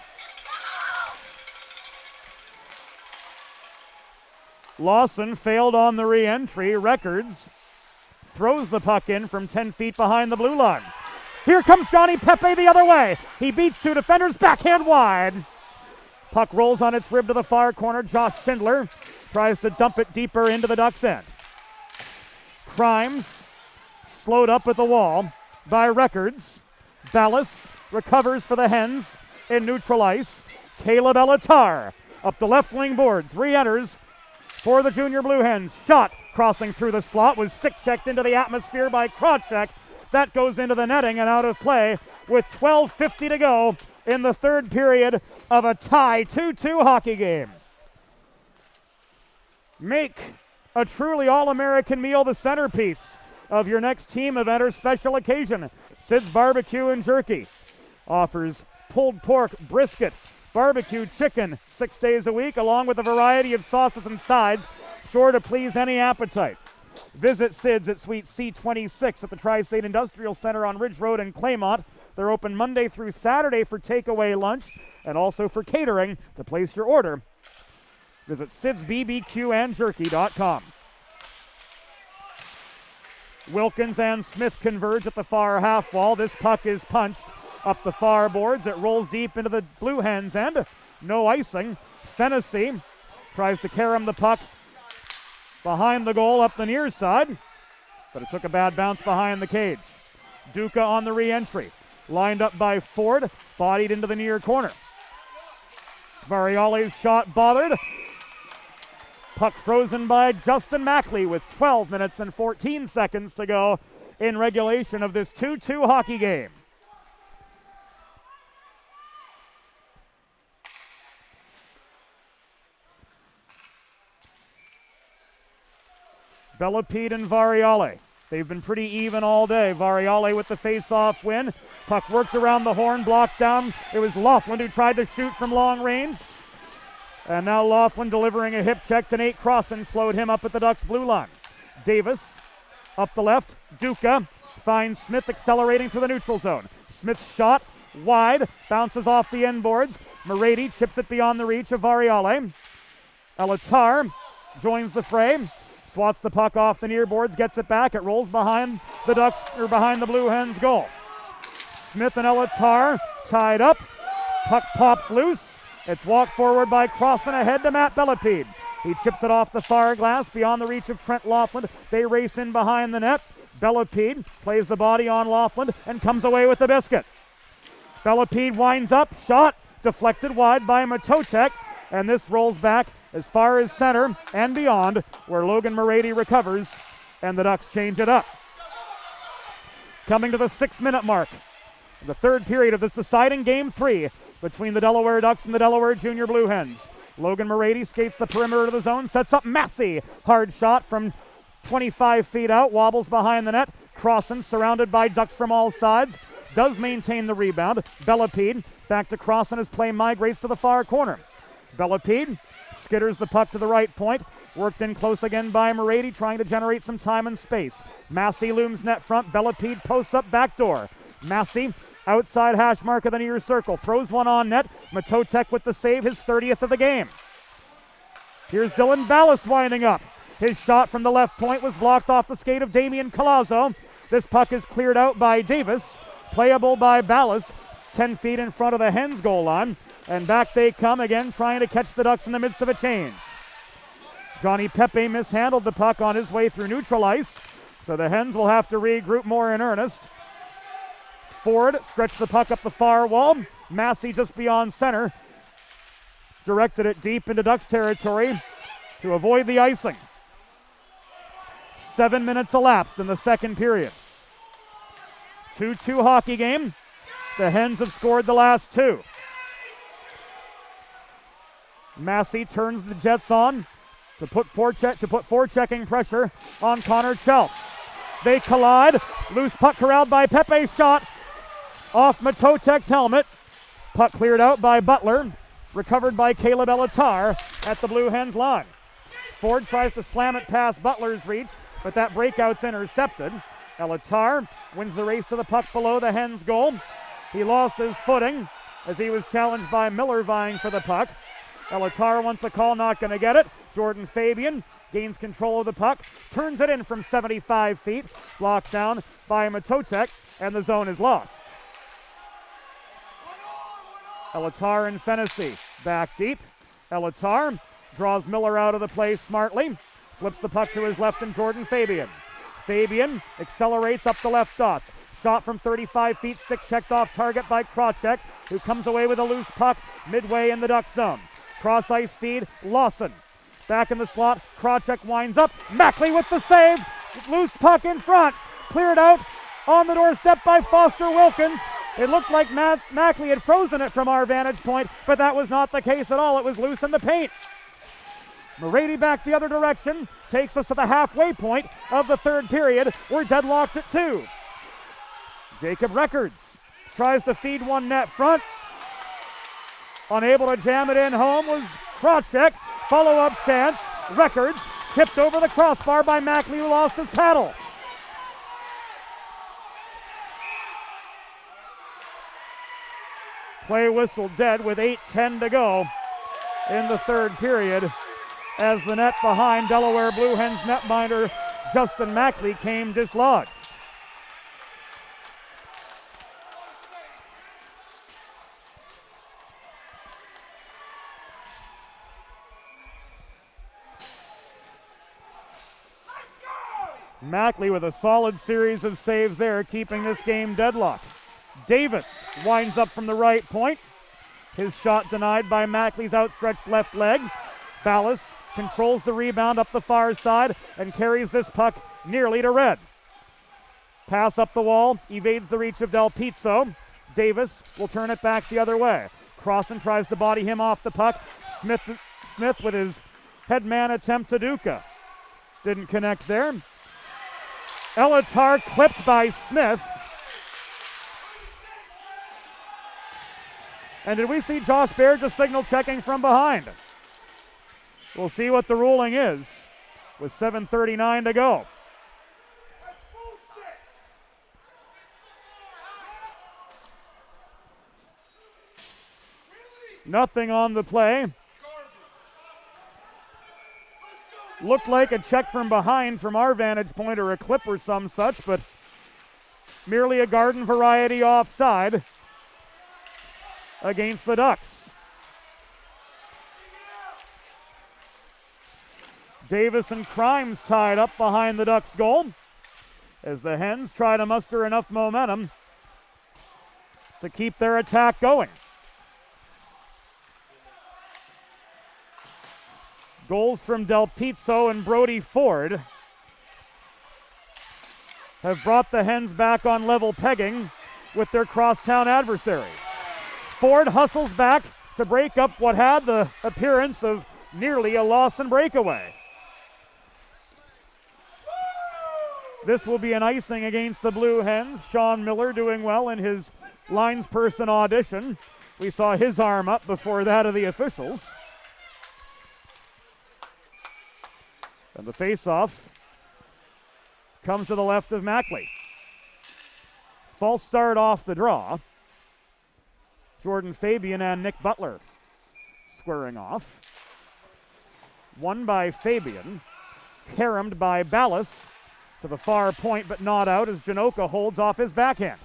Lawson failed on the re-entry. Records throws the puck in from 10 feet behind the blue line. Here comes Johnny Pepe the other way. He beats two defenders, backhand wide. Puck rolls on its rib to the far corner. Josh Schindler tries to dump it deeper into the Ducks' end. Crimes slowed up at the wall by Records. Ballas recovers for the Hens in neutral ice. Caleb Elatar up the left wing boards, re-enters for the Junior Blue Hens. Shot crossing through the slot was stick-checked into the atmosphere by Krawczyk. That goes into the netting and out of play with 12:50 to go in the third period of a tie 2-2 hockey game. Make a truly all-American meal the centerpiece of your next team event or special occasion. Sid's Barbecue and Jerky offers pulled pork, brisket, barbecue chicken 6 days a week, along with a variety of sauces and sides, sure to please any appetite. Visit Sid's at Suite C26 at the Tri-State Industrial Center on Ridge Road in Claymont. They're open Monday through Saturday for takeaway lunch and also for catering. To place your order, visit sidsbbqandjerky.com. Wilkins and Smith converge at the far half wall. This puck is punched up the far boards. It rolls deep into the Blue Hens' end. No icing. Fennessy tries to carom the puck behind the goal up the near side, but it took a bad bounce behind the cage. Duca on the re-entry. Lined up by Ford, bodied into the near corner. Variale's shot bothered. Puck frozen by Justin Mackley with 12 minutes and 14 seconds to go in regulation of this 2-2 hockey game. Bellepede and Variale. They've been pretty even all day. Variale with the face-off win. Puck worked around the horn, blocked down. It was Laughlin who tried to shoot from long range. And now Laughlin delivering a hip check to Nate Crossan, slowed him up at the Ducks' blue line. Davis up the left. Duca finds Smith accelerating through the neutral zone. Smith's shot wide, bounces off the end boards. Morady chips it beyond the reach of Variale. Elatar joins the fray. Swats the puck off the near boards, gets it back. It rolls behind the Ducks, or behind the Blue Hens' goal. Smith and Elatar tied up. Puck pops loose. It's walked forward by Crossan ahead to Matt Bellepede. He chips it off the far glass beyond the reach of Trent Laughlin. They race in behind the net. Bellepede plays the body on Laughlin and comes away with the biscuit. Bellepede winds up, shot deflected wide by Matotek, and this rolls back as far as center and beyond, where Logan Morady recovers, and the Ducks change it up. Coming to the 6-minute mark, the third period of this deciding Game 3 between the Delaware Ducks and the Delaware Junior Blue Hens. Logan Morady skates the perimeter of the zone, sets up Massey. Hard shot from 25 feet out, wobbles behind the net. Crossan, surrounded by Ducks from all sides, does maintain the rebound. Bellepede back to Crossan as play migrates to the far corner. Bellepede skitters the puck to the right point. Worked in close again by Morady, trying to generate some time and space. Massey looms net front. Bellepede posts up backdoor. Massey outside hash mark of the near circle. Throws one on net. Matotek with the save, his 30th of the game. Here's Dylan Ballas winding up. His shot from the left point was blocked off the skate of Damian Colazzo. This puck is cleared out by Davis. Playable by Ballas. 10 feet in front of the Hens goal line. And back they come again, trying to catch the Ducks in the midst of a change. Johnny Pepe mishandled the puck on his way through neutral ice, so the Hens will have to regroup more in earnest. Ford stretched the puck up the far wall. Massey just beyond center. Directed it deep into Ducks territory to avoid the icing. 7 minutes elapsed in the second period. 2-2 hockey game. The Hens have scored the last two. Massey turns the Jets on to put forechecking pressure on Connor Chelf. They collide. Loose puck corralled by Pepe's shot off Matotek's helmet. Puck cleared out by Butler. Recovered by Caleb Elatar at the Blue Hens line. Ford tries to slam it past Butler's reach, but that breakout's intercepted. Elatar wins the race to the puck below the Hens goal. He lost his footing as he was challenged by Miller vying for the puck. Elatar wants a call, not going to get it. Jordan Fabian gains control of the puck, turns it in from 75 feet, blocked down by Matotek, and the zone is lost. Elatar and Fennessy back deep. Elatar draws Miller out of the play smartly, flips the puck to his left and Jordan Fabian. Fabian accelerates up the left dots. Shot from 35 feet, stick checked off target by Krawcheck, who comes away with a loose puck midway in the Duck zone. Cross ice feed, Lawson. Back in the slot, Krawcheck winds up. Mackley with the save. Loose puck in front. Cleared out on the doorstep by Foster Wilkins. It looked like Mackley had frozen it from our vantage point, but that was not the case at all. It was loose in the paint. Morady back the other direction. Takes us to the halfway point of the third period. We're deadlocked at 2. Jacob Records tries to feed one net front. Unable to jam it in home was Krawcheck. Follow-up chance. Records tipped over the crossbar by Mackley, who lost his paddle. Play whistle dead with 8:10 to go in the third period as the net behind Delaware Blue Hens netminder Justin Mackley came dislodged. Mackley with a solid series of saves there, keeping this game deadlocked. Davis winds up from the right point. His shot denied by Mackley's outstretched left leg. Ballas controls the rebound up the far side and carries this puck nearly to red. Pass up the wall, evades the reach of Del Pizzo. Davis will turn it back the other way. Crossan tries to body him off the puck. Smith with his headman attempt to Duca. Didn't connect there. Elatar clipped by Smith. And did we see Josh Baird just signal checking from behind? We'll see what the ruling is with 7:39 to go. Nothing on the play. Looked like a check from behind from our vantage point, or a clip or some such, but merely a garden variety offside against the Ducks. Davis and Crimes tied up behind the Ducks goal as the Hens try to muster enough momentum to keep their attack going. Goals from Del Pizzo and Brody Ford have brought the Hens back on level pegging with their crosstown adversary. Ford hustles back to break up what had the appearance of nearly a Lawson breakaway. This will be an icing against the Blue Hens. Sean Miller doing well in his linesperson audition. We saw his arm up before that of the officials. And the face-off comes to the left of Mackley. False start off the draw. Jordan Fabian and Nick Butler squaring off. Won by Fabian. Caromed by Ballas to the far point, but not out as Janoka holds off his backhand.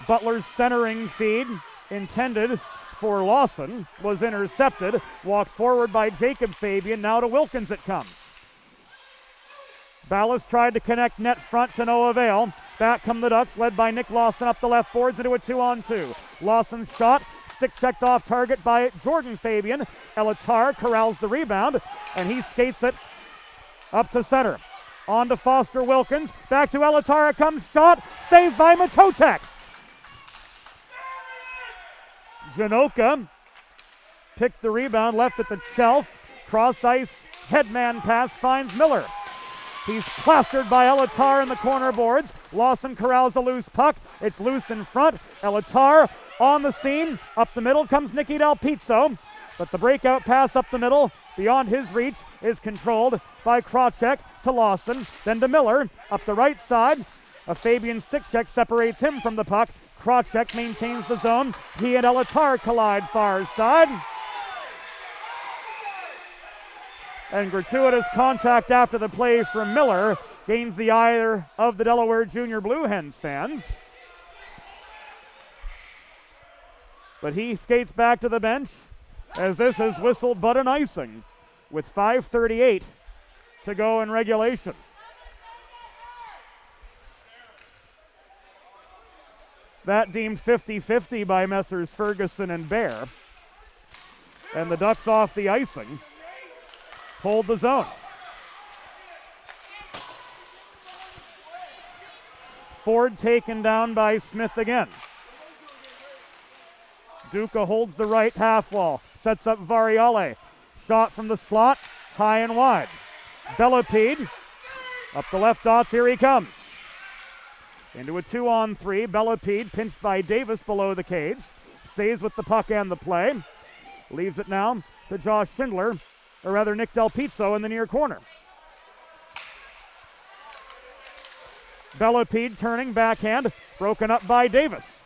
Butler's centering feed intended for Lawson was intercepted. Walked forward by Jacob Fabian. Now to Wilkins it comes. Ballas tried to connect net front to no avail. Back come the Ducks, led by Nick Lawson up the left boards into a 2-on-2. Lawson's shot, stick checked off target by Jordan Fabian. Elatar corrals the rebound, and he skates it up to center. On to Foster Wilkins, back to Elatar, it comes, shot, saved by Matotek. Janoka picked the rebound, left it to Chelf. Cross ice, headman pass finds Miller. He's plastered by Elatar in the corner boards. Lawson corrals a loose puck. It's loose in front. Elatar on the seam. Up the middle comes Nicky Del Pizzo. But the breakout pass up the middle, beyond his reach, is controlled by Krawcheck to Lawson. Then to Miller. Up the right side. A Fabian stick check separates him from the puck. Krawcheck maintains the zone. He and Elatar collide far side. And gratuitous contact after the play from Miller gains the ire of the Delaware Junior Blue Hens fans. But he skates back to the bench as this is whistled but an icing with 5:38 to go in regulation. That deemed 50-50 by Messrs. Ferguson and Bear. And the Ducks off the icing hold the zone. Ford taken down by Smith again. Duca holds the right half wall, sets up Variale. Shot from the slot, high and wide. Bellepede, up the left dots, here he comes. Into a 2-on-3, Bellepede pinched by Davis below the cage. Stays with the puck and the play. Leaves it now to Josh Schindler, or rather Nick Del Pizzo in the near corner. Bellepede turning backhand, broken up by Davis.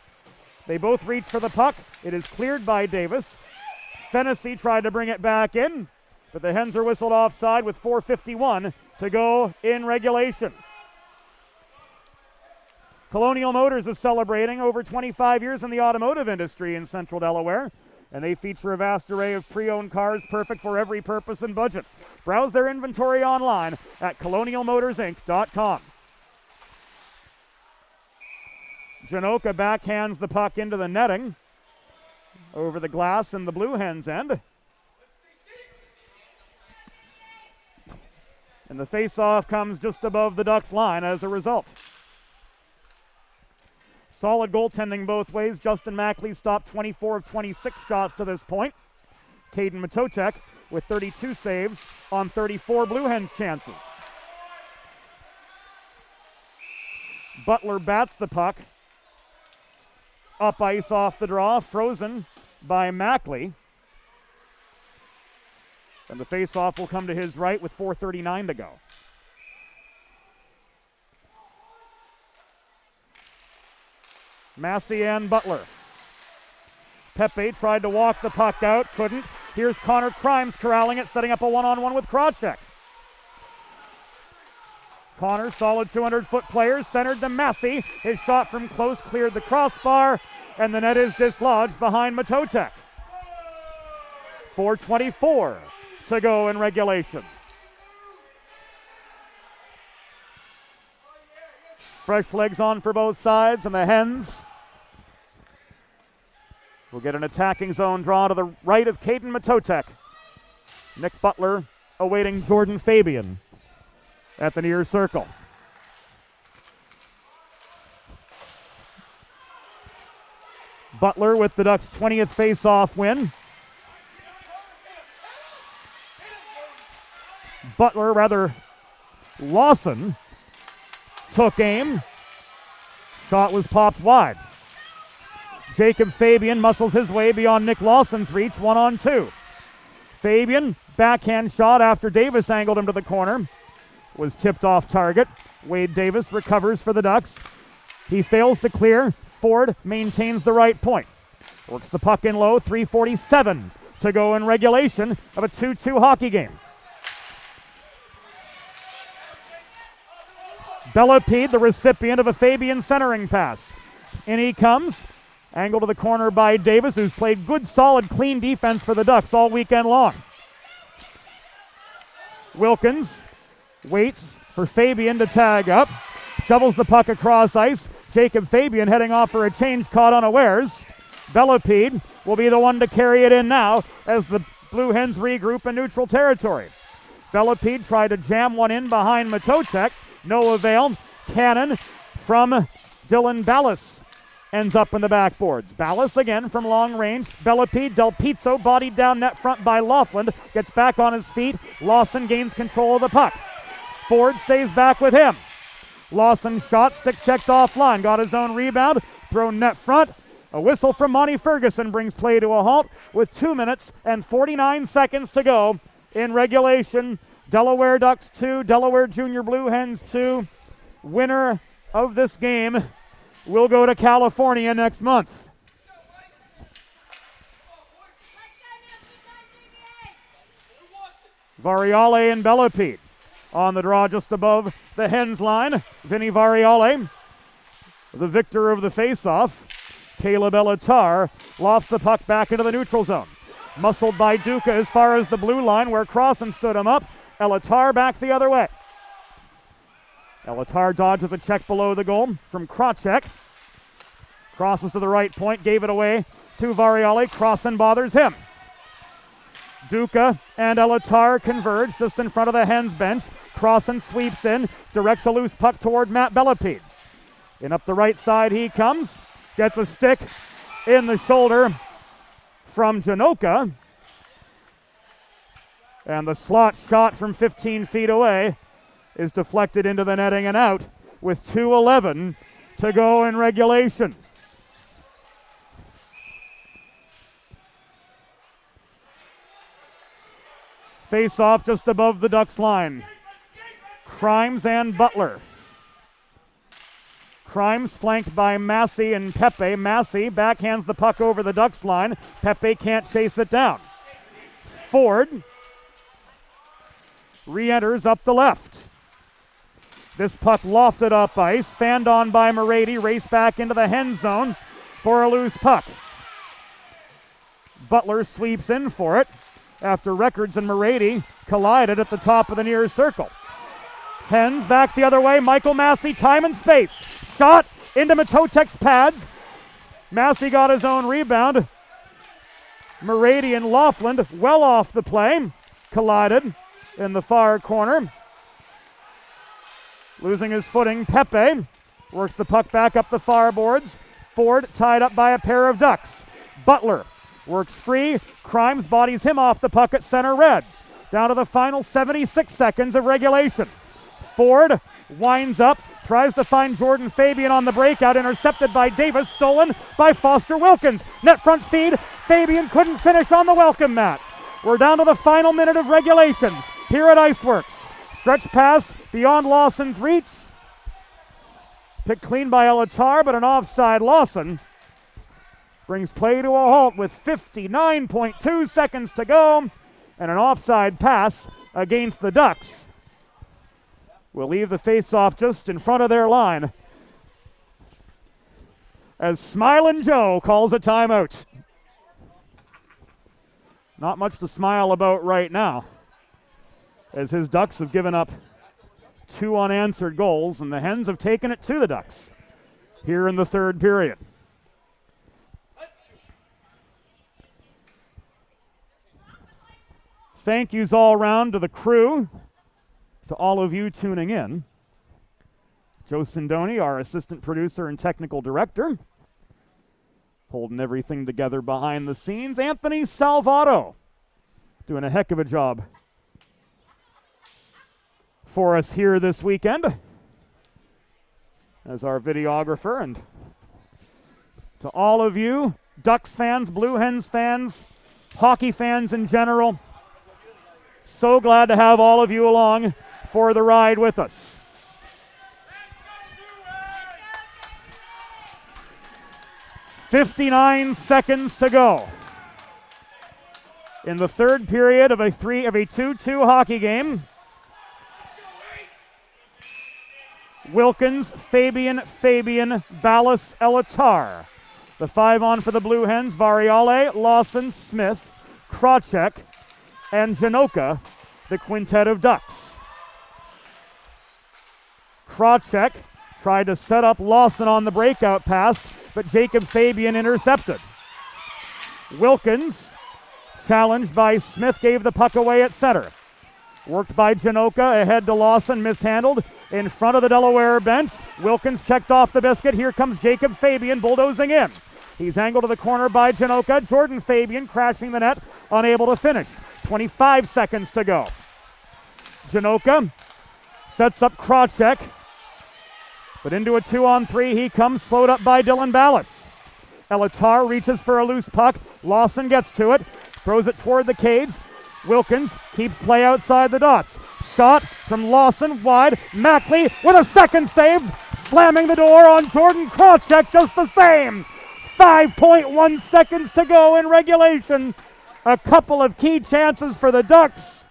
They both reach for the puck. It is cleared by Davis. Fennessy tried to bring it back in, but the Hens are whistled offside with 4:51 to go in regulation. Colonial Motors is celebrating over 25 years in the automotive industry in Central Delaware, and they feature a vast array of pre-owned cars perfect for every purpose and budget. Browse their inventory online at colonialmotorsinc.com. Janoka backhands the puck into the netting over the glass in the Blue Hens end. And the face-off comes just above the Ducks line as a result. Solid goaltending both ways. Justin Mackley stopped 24 of 26 shots to this point. Caden Matotek with 32 saves on 34 Blue Hens chances. Butler bats the puck. Up ice off the draw, frozen by Mackley. And the face-off will come to his right with 4:39 to go. Massey and Butler. Pepe tried to walk the puck out, couldn't. Here's Connor Crimes corralling it, setting up a one-on-one with Krawcheck. Connor, solid 200-foot player, centered to Massey. His shot from close cleared the crossbar, and the net is dislodged behind Matotek. 4:24 to go in regulation. Fresh legs on for both sides, and the Hens will get an attacking zone draw to the right of Caden Matotek. Nick Butler awaiting Jordan Fabian at the near circle. Butler with the Ducks' 20th face-off win. Lawson took aim. Shot was popped wide. Jacob Fabian muscles his way beyond Nick Lawson's reach, 1-on-2. Fabian, backhand shot after Davis angled him to the corner. Was tipped off target. Wade Davis recovers for the Ducks. He fails to clear. Ford maintains the right point. Works the puck in low, 3:47 to go in regulation of a 2-2 hockey game. Bellepede, the recipient of a Fabian centering pass. In he comes. Angled to the corner by Davis, who's played good, solid, clean defense for the Ducks all weekend long. Wilkins waits for Fabian to tag up. Shovels the puck across ice. Jacob Fabian heading off for a change, caught unawares. Bellepede will be the one to carry it in now as the Blue Hens regroup in neutral territory. Bellepede tried to jam one in behind Matotek. No avail. Cannon from Dylan Ballas ends up in the backboards. Ballas again from long range. Bellepede, Del Pizzo bodied down net front by Laughlin. Gets back on his feet. Lawson gains control of the puck. Ford stays back with him. Lawson shot, stick checked offline. Got his own rebound. Thrown net front. A whistle from Monty Ferguson brings play to a halt with 2 minutes and 49 seconds to go in regulation. Delaware Ducks 2, Delaware Junior Blue Hens 2. Winner of this game will go to California next month. Variale and Bellepede on the draw just above the Hens line. Vinny Variale, the victor of the faceoff. Caleb Elatar lofts the puck back into the neutral zone. Muscled by Duca as far as the blue line where Crossan stood him up. Elatar back the other way. Elatar dodges a check below the goal from Krocek. Crosses to the right point, gave it away to Variale. Crossan bothers him. Duca and Elatar converge just in front of the Hens bench. Crossan sweeps in, directs a loose puck toward Matt Bellepede. In up the right side he comes, gets a stick in the shoulder from Janoka. And the slot shot from 15 feet away is deflected into the netting and out with 2:11 to go in regulation. Face off just above the Ducks line. Crimes and Butler. Crimes flanked by Massey and Pepe. Massey backhands the puck over the Ducks line. Pepe can't chase it down. Ford re-enters up the left. This puck lofted up ice, fanned on by Morady, race back into the Hen zone for a loose puck. Butler sweeps in for it after Records and Morady collided at the top of the near circle. Hens back the other way. Michael Massey, time and space. Shot into Matotek's pads. Massey got his own rebound. Morady and Laughlin well off the play. Collided in the far corner. Losing his footing, Pepe works the puck back up the far boards. Ford tied up by a pair of Ducks. Butler works free. Crimes bodies him off the puck at center red. Down to the final 76 seconds of regulation. Ford winds up, tries to find Jordan Fabian on the breakout, intercepted by Davis, stolen by Foster Wilkins. Net front feed, Fabian couldn't finish on the welcome mat. We're down to the final minute of regulation here at IceWorks. Stretch pass beyond Lawson's reach. Picked clean by Elatar, but an offside Lawson brings play to a halt with 59.2 seconds to go, and an offside pass against the Ducks will leave the faceoff just in front of their line as Smilin' Joe calls a timeout. Not much to smile about right now, as his Ducks have given up 2 unanswered goals, and the Hens have taken it to the Ducks here in the third period. Thank yous all around to the crew, to all of you tuning in. Joe Sindoni, our assistant producer and technical director, holding everything together behind the scenes. Anthony Salvato doing a heck of a job for us here this weekend as our videographer. And to all of you, Ducks fans, Blue Hens fans, hockey fans in general, so glad to have all of you along for the ride with us. "59 seconds to go in the third period of a 2-2 hockey game. Wilkins, Fabian, Ballas, Elatar. The 5 on for the Blue Hens, Variale, Lawson, Smith, Krawcheck, and Janoka, the quintet of Ducks. Krawcheck tried to set up Lawson on the breakout pass, but Jacob Fabian intercepted. Wilkins, challenged by Smith, gave the puck away at center. Worked by Janoka, ahead to Lawson, mishandled. In front of the Delaware bench, Wilkins checked off the biscuit. Here comes Jacob Fabian bulldozing in. He's angled to the corner by Janoka. Jordan Fabian crashing the net, unable to finish. 25 seconds to go. Janoka sets up Krawcheck, but into a 2-on-3 he comes, slowed up by Dylan Ballas. Elatar reaches for a loose puck. Lawson gets to it, throws it toward the cage. Wilkins keeps play outside the dots. Shot from Lawson wide. Mackley with a second save, slamming the door on Jordan Krawcheck just the same. 5.1 seconds to go in regulation. A couple of key chances for the Ducks,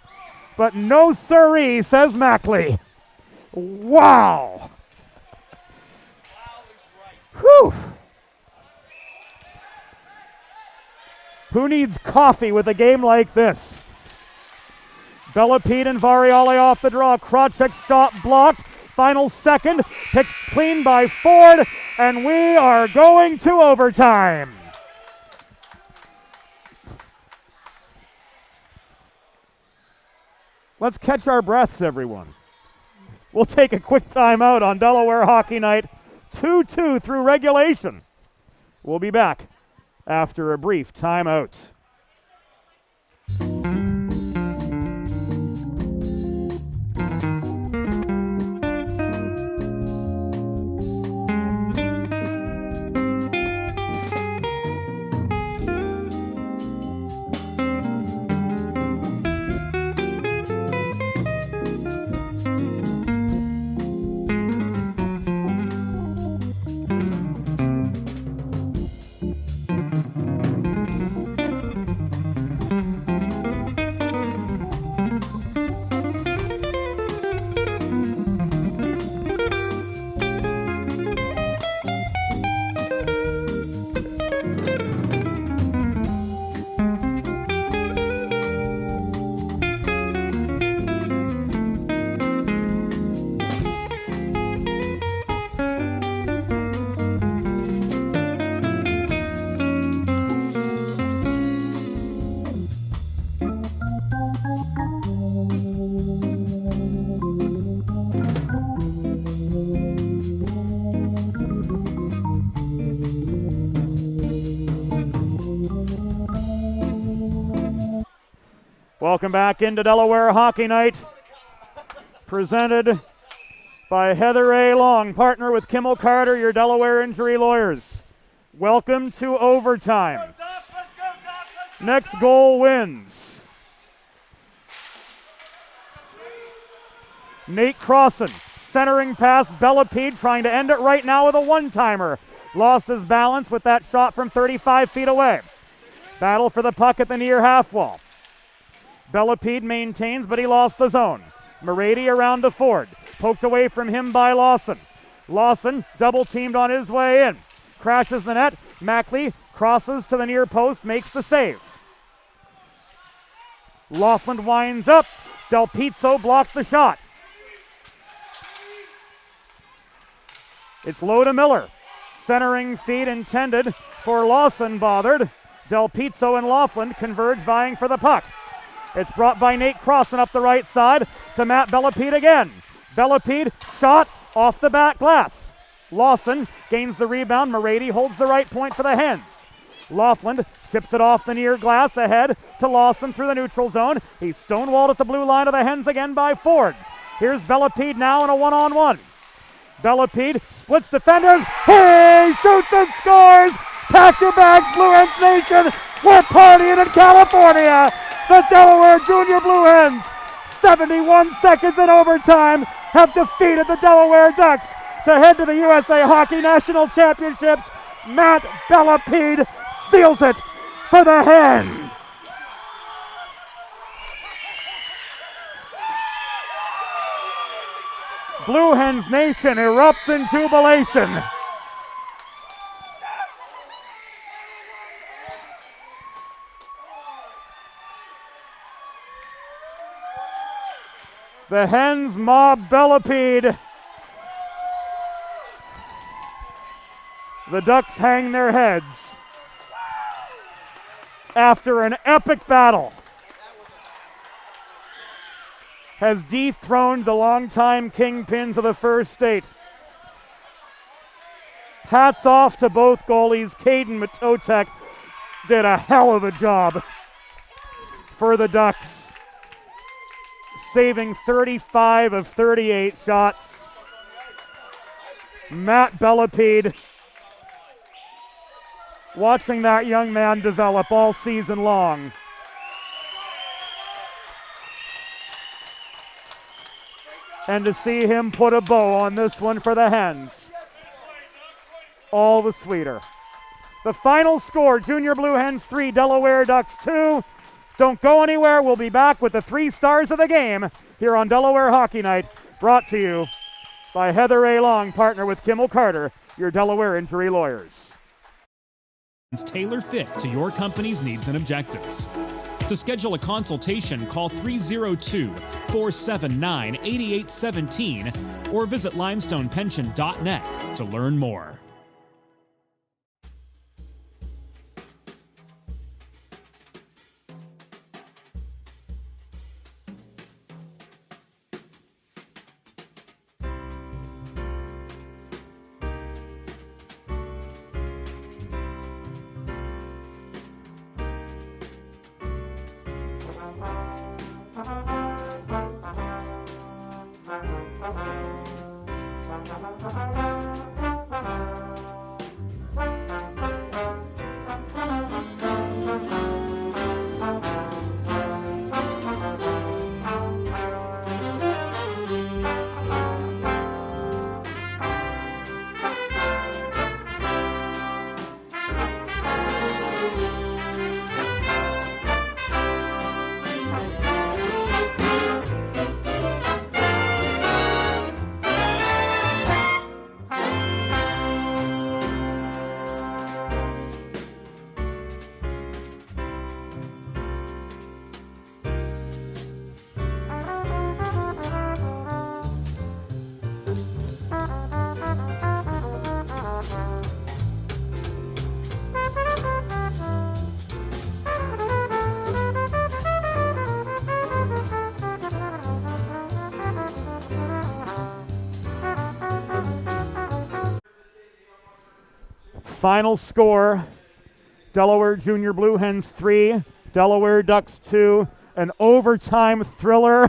but no siree, says Mackley. Wow. Whew. Who needs coffee with a game like this? Bellepede and Variale off the draw. Krawcheck shot blocked. Final second, picked clean by Ford, and we are going to overtime. Let's catch our breaths, everyone. We'll take a quick timeout on Delaware Hockey Night. 2-2 through regulation. We'll be back after a brief timeout. Welcome back into Delaware Hockey Night, presented by Heather A. Long, partner with Kimmel Carter, your Delaware injury lawyers. Welcome to overtime. Next goal wins. Nate Crossan, centering pass, Bellepede trying to end it right now with a one-timer. Lost his balance with that shot from 35 feet away. Battle for the puck at the near half wall. Bellepede maintains, but he lost the zone. Morady around to Ford. Poked away from him by Lawson. Lawson double-teamed on his way in. Crashes the net. Mackley crosses to the near post, makes the save. Laughlin winds up. Del Pizzo blocked the shot. It's low to Miller. Centering feed intended for Lawson bothered. Del Pizzo and Laughlin converge, vying for the puck. It's brought by Nate Crossan up the right side to Matt Bellepede again. Bellepede shot off the back glass. Lawson gains the rebound. Morady holds the right point for the Hens. Laughlin ships it off the near glass ahead to Lawson through the neutral zone. He's stonewalled at the blue line of the Hens again by Ford. Here's Bellepede now in a one-on-one. Bellepede splits defenders. He shoots and scores! Pack your bags, Blue Hens Nation! We're partying in California! The Delaware Junior Blue Hens, 71 seconds in overtime, have defeated the Delaware Ducks to head to the USA Hockey National Championships. Matt Bellepede seals it for the Hens. Blue Hens Nation erupts in jubilation. The Hens mob Bellapede. The Ducks hang their heads after an epic battle. Has dethroned the longtime kingpins of the first state. Hats off to both goalies. Caden Matotek did a hell of a job for the Ducks, saving 35 of 38 shots. Matt Bellapede, watching that young man develop all season long. And to see him put a bow on this one for the Hens, all the sweeter. The final score, Junior Blue Hens 3, Delaware Ducks 2. Don't go anywhere. We'll be back with the 3 stars of the game here on Delaware Hockey Night, brought to you by Heather A. Long, partner with Kimmel Carter, your Delaware injury lawyers. Tailor fit to your company's needs and objectives. To schedule a consultation, call 302-479-8817 or visit limestonepension.net to learn more. Final score, Delaware Junior Blue Hens 3, Delaware Ducks 2. An overtime thriller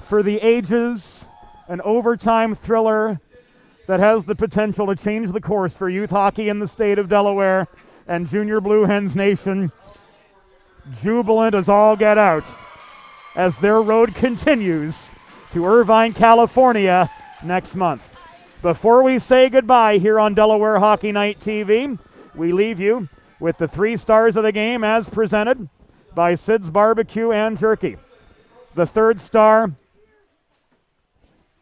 for the ages. An overtime thriller that has the potential to change the course for youth hockey in the state of Delaware. And Junior Blue Hens Nation jubilant as all get out as their road continues to Irvine, California next month. Before we say goodbye here on Delaware Hockey Night TV, we leave you with the 3 stars of the game as presented by Sid's Barbecue and Jerky. The 3rd star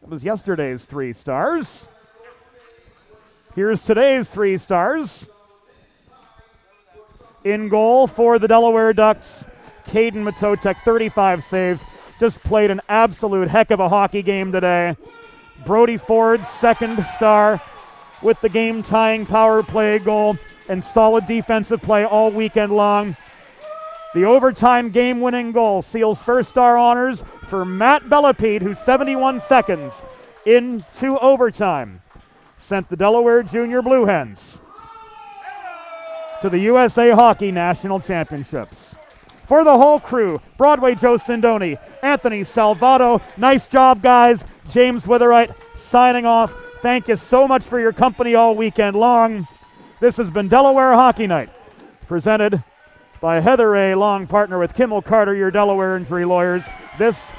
was yesterday's 3 stars. Here's today's 3 stars. In goal for the Delaware Ducks, Caden Matotek, 35 saves. Just played an absolute heck of a hockey game today. Brody Ford's 2nd star with the game-tying power play goal and solid defensive play all weekend long. The overtime game-winning goal seals 1st star honors for Matt Bellapede, who 71 seconds into overtime sent the Delaware Junior Blue Hens to the USA Hockey National Championships. For the whole crew, Broadway Joe Sindoni, Anthony Salvato, nice job, guys. James Witherite signing off. Thank you so much for your company all weekend long. This has been Delaware Hockey Night, presented by Heather A. Long, partner with Kimmel Carter, your Delaware injury lawyers. This,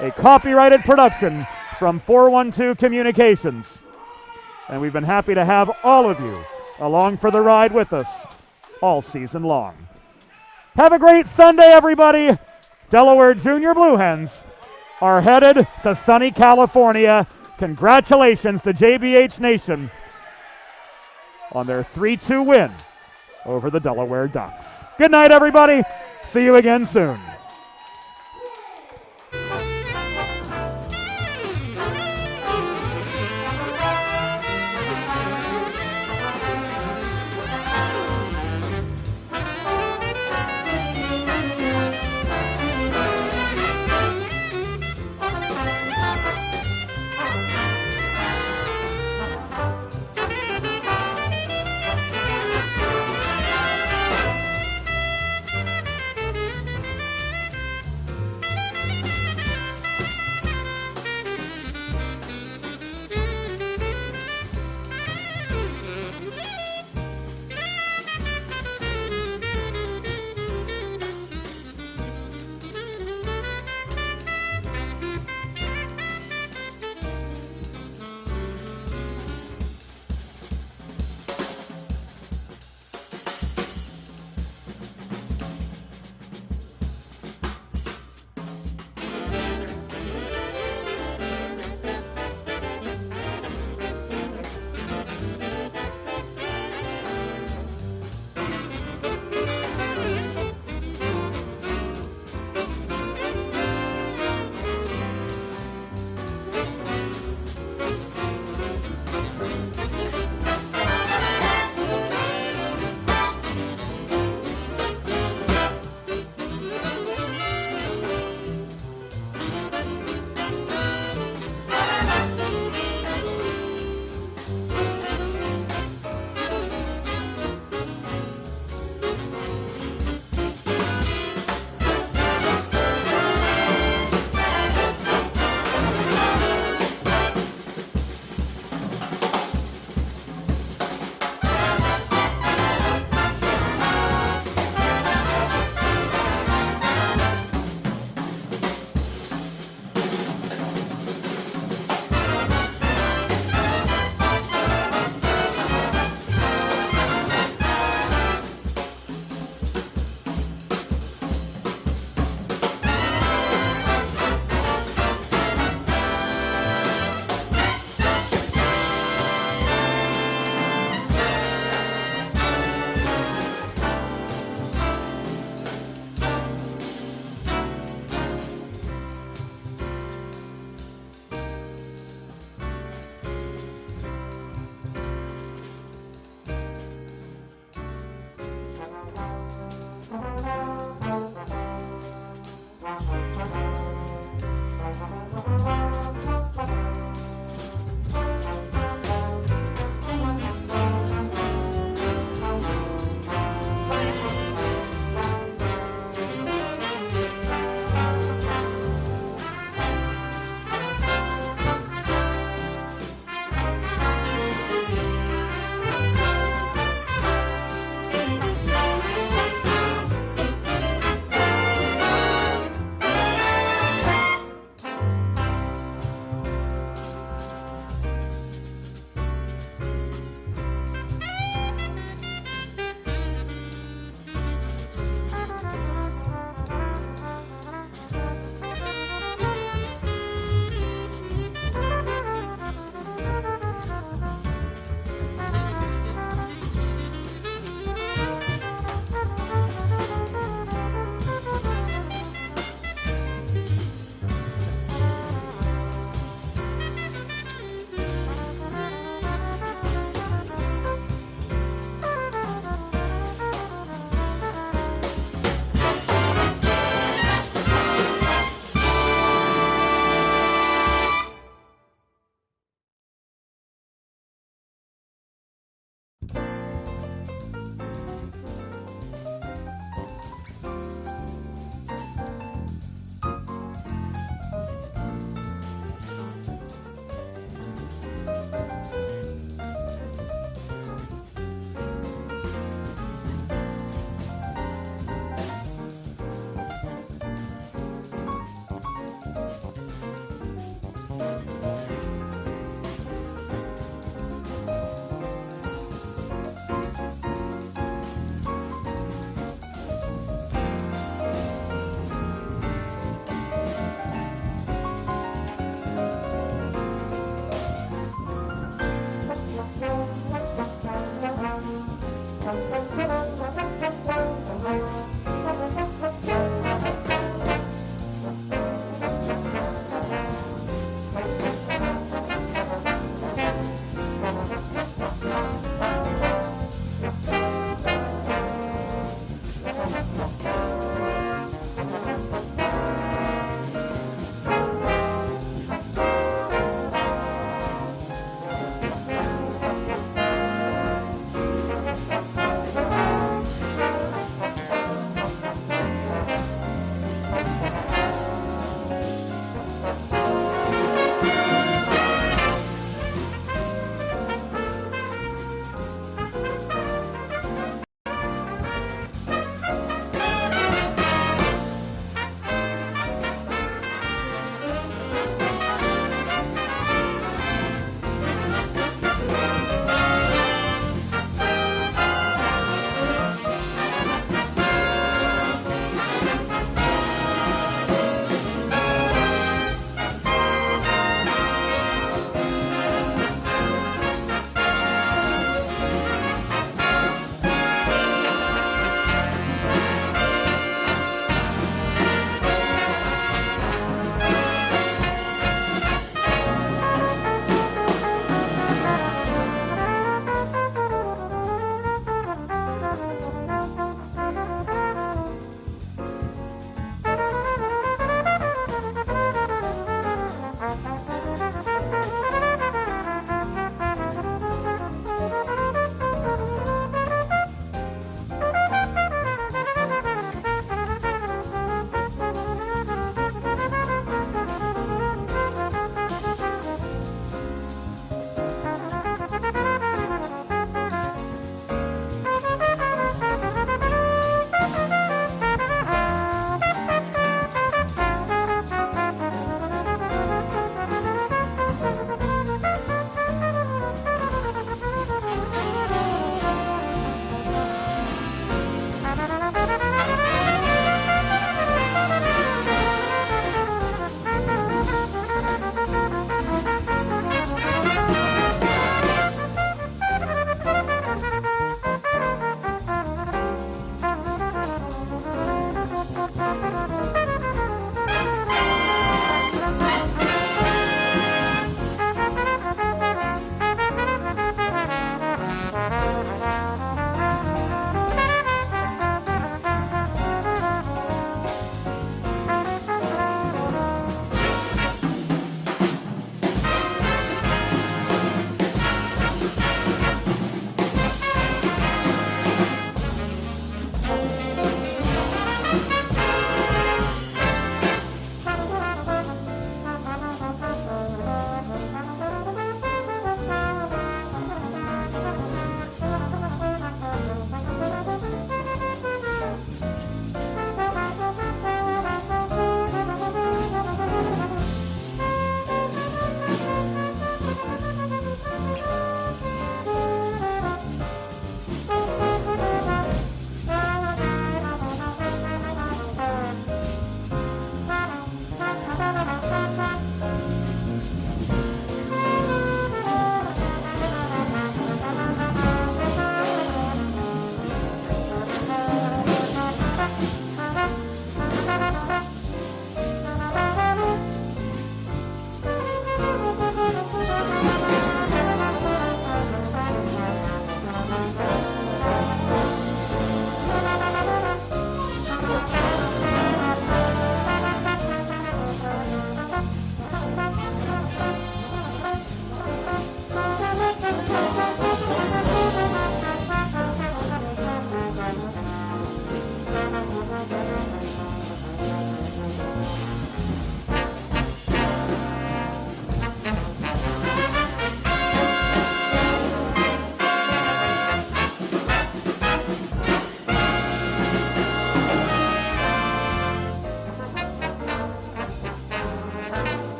a copyrighted production from 412 Communications. And we've been happy to have all of you along for the ride with us all season long. Have a great Sunday, everybody. Delaware Junior Blue Hens are headed to sunny California Congratulations to JBH Nation on their 3-2 win over the Delaware Ducks. Good night, everybody. See you again soon.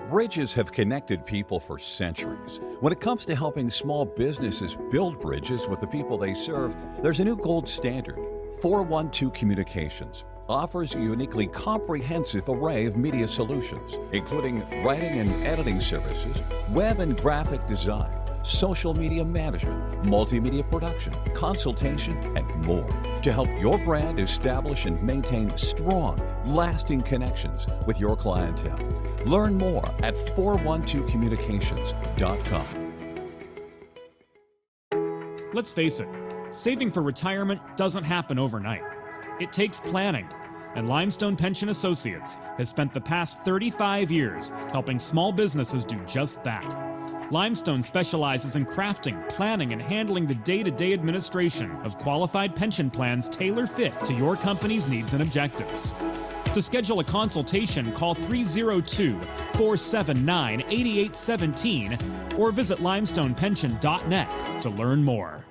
Bridges have connected people for centuries. When it comes to helping small businesses build bridges with the people they serve, there's a new gold standard. 412 Communications offers a uniquely comprehensive array of media solutions, including writing and editing services, web and graphic design, social media management, multimedia production, consultation, and more to help your brand establish and maintain strong, lasting connections with your clientele. Learn more at 412communications.com. Let's face it, saving for retirement doesn't happen overnight. It takes planning, and Limestone Pension Associates has spent the past 35 years helping small businesses do just that. Limestone specializes in crafting, planning, and handling the day-to-day administration of qualified pension plans tailor-fit to your company's needs and objectives. To schedule a consultation, call 302-479-8817 or visit limestonepension.net to learn more.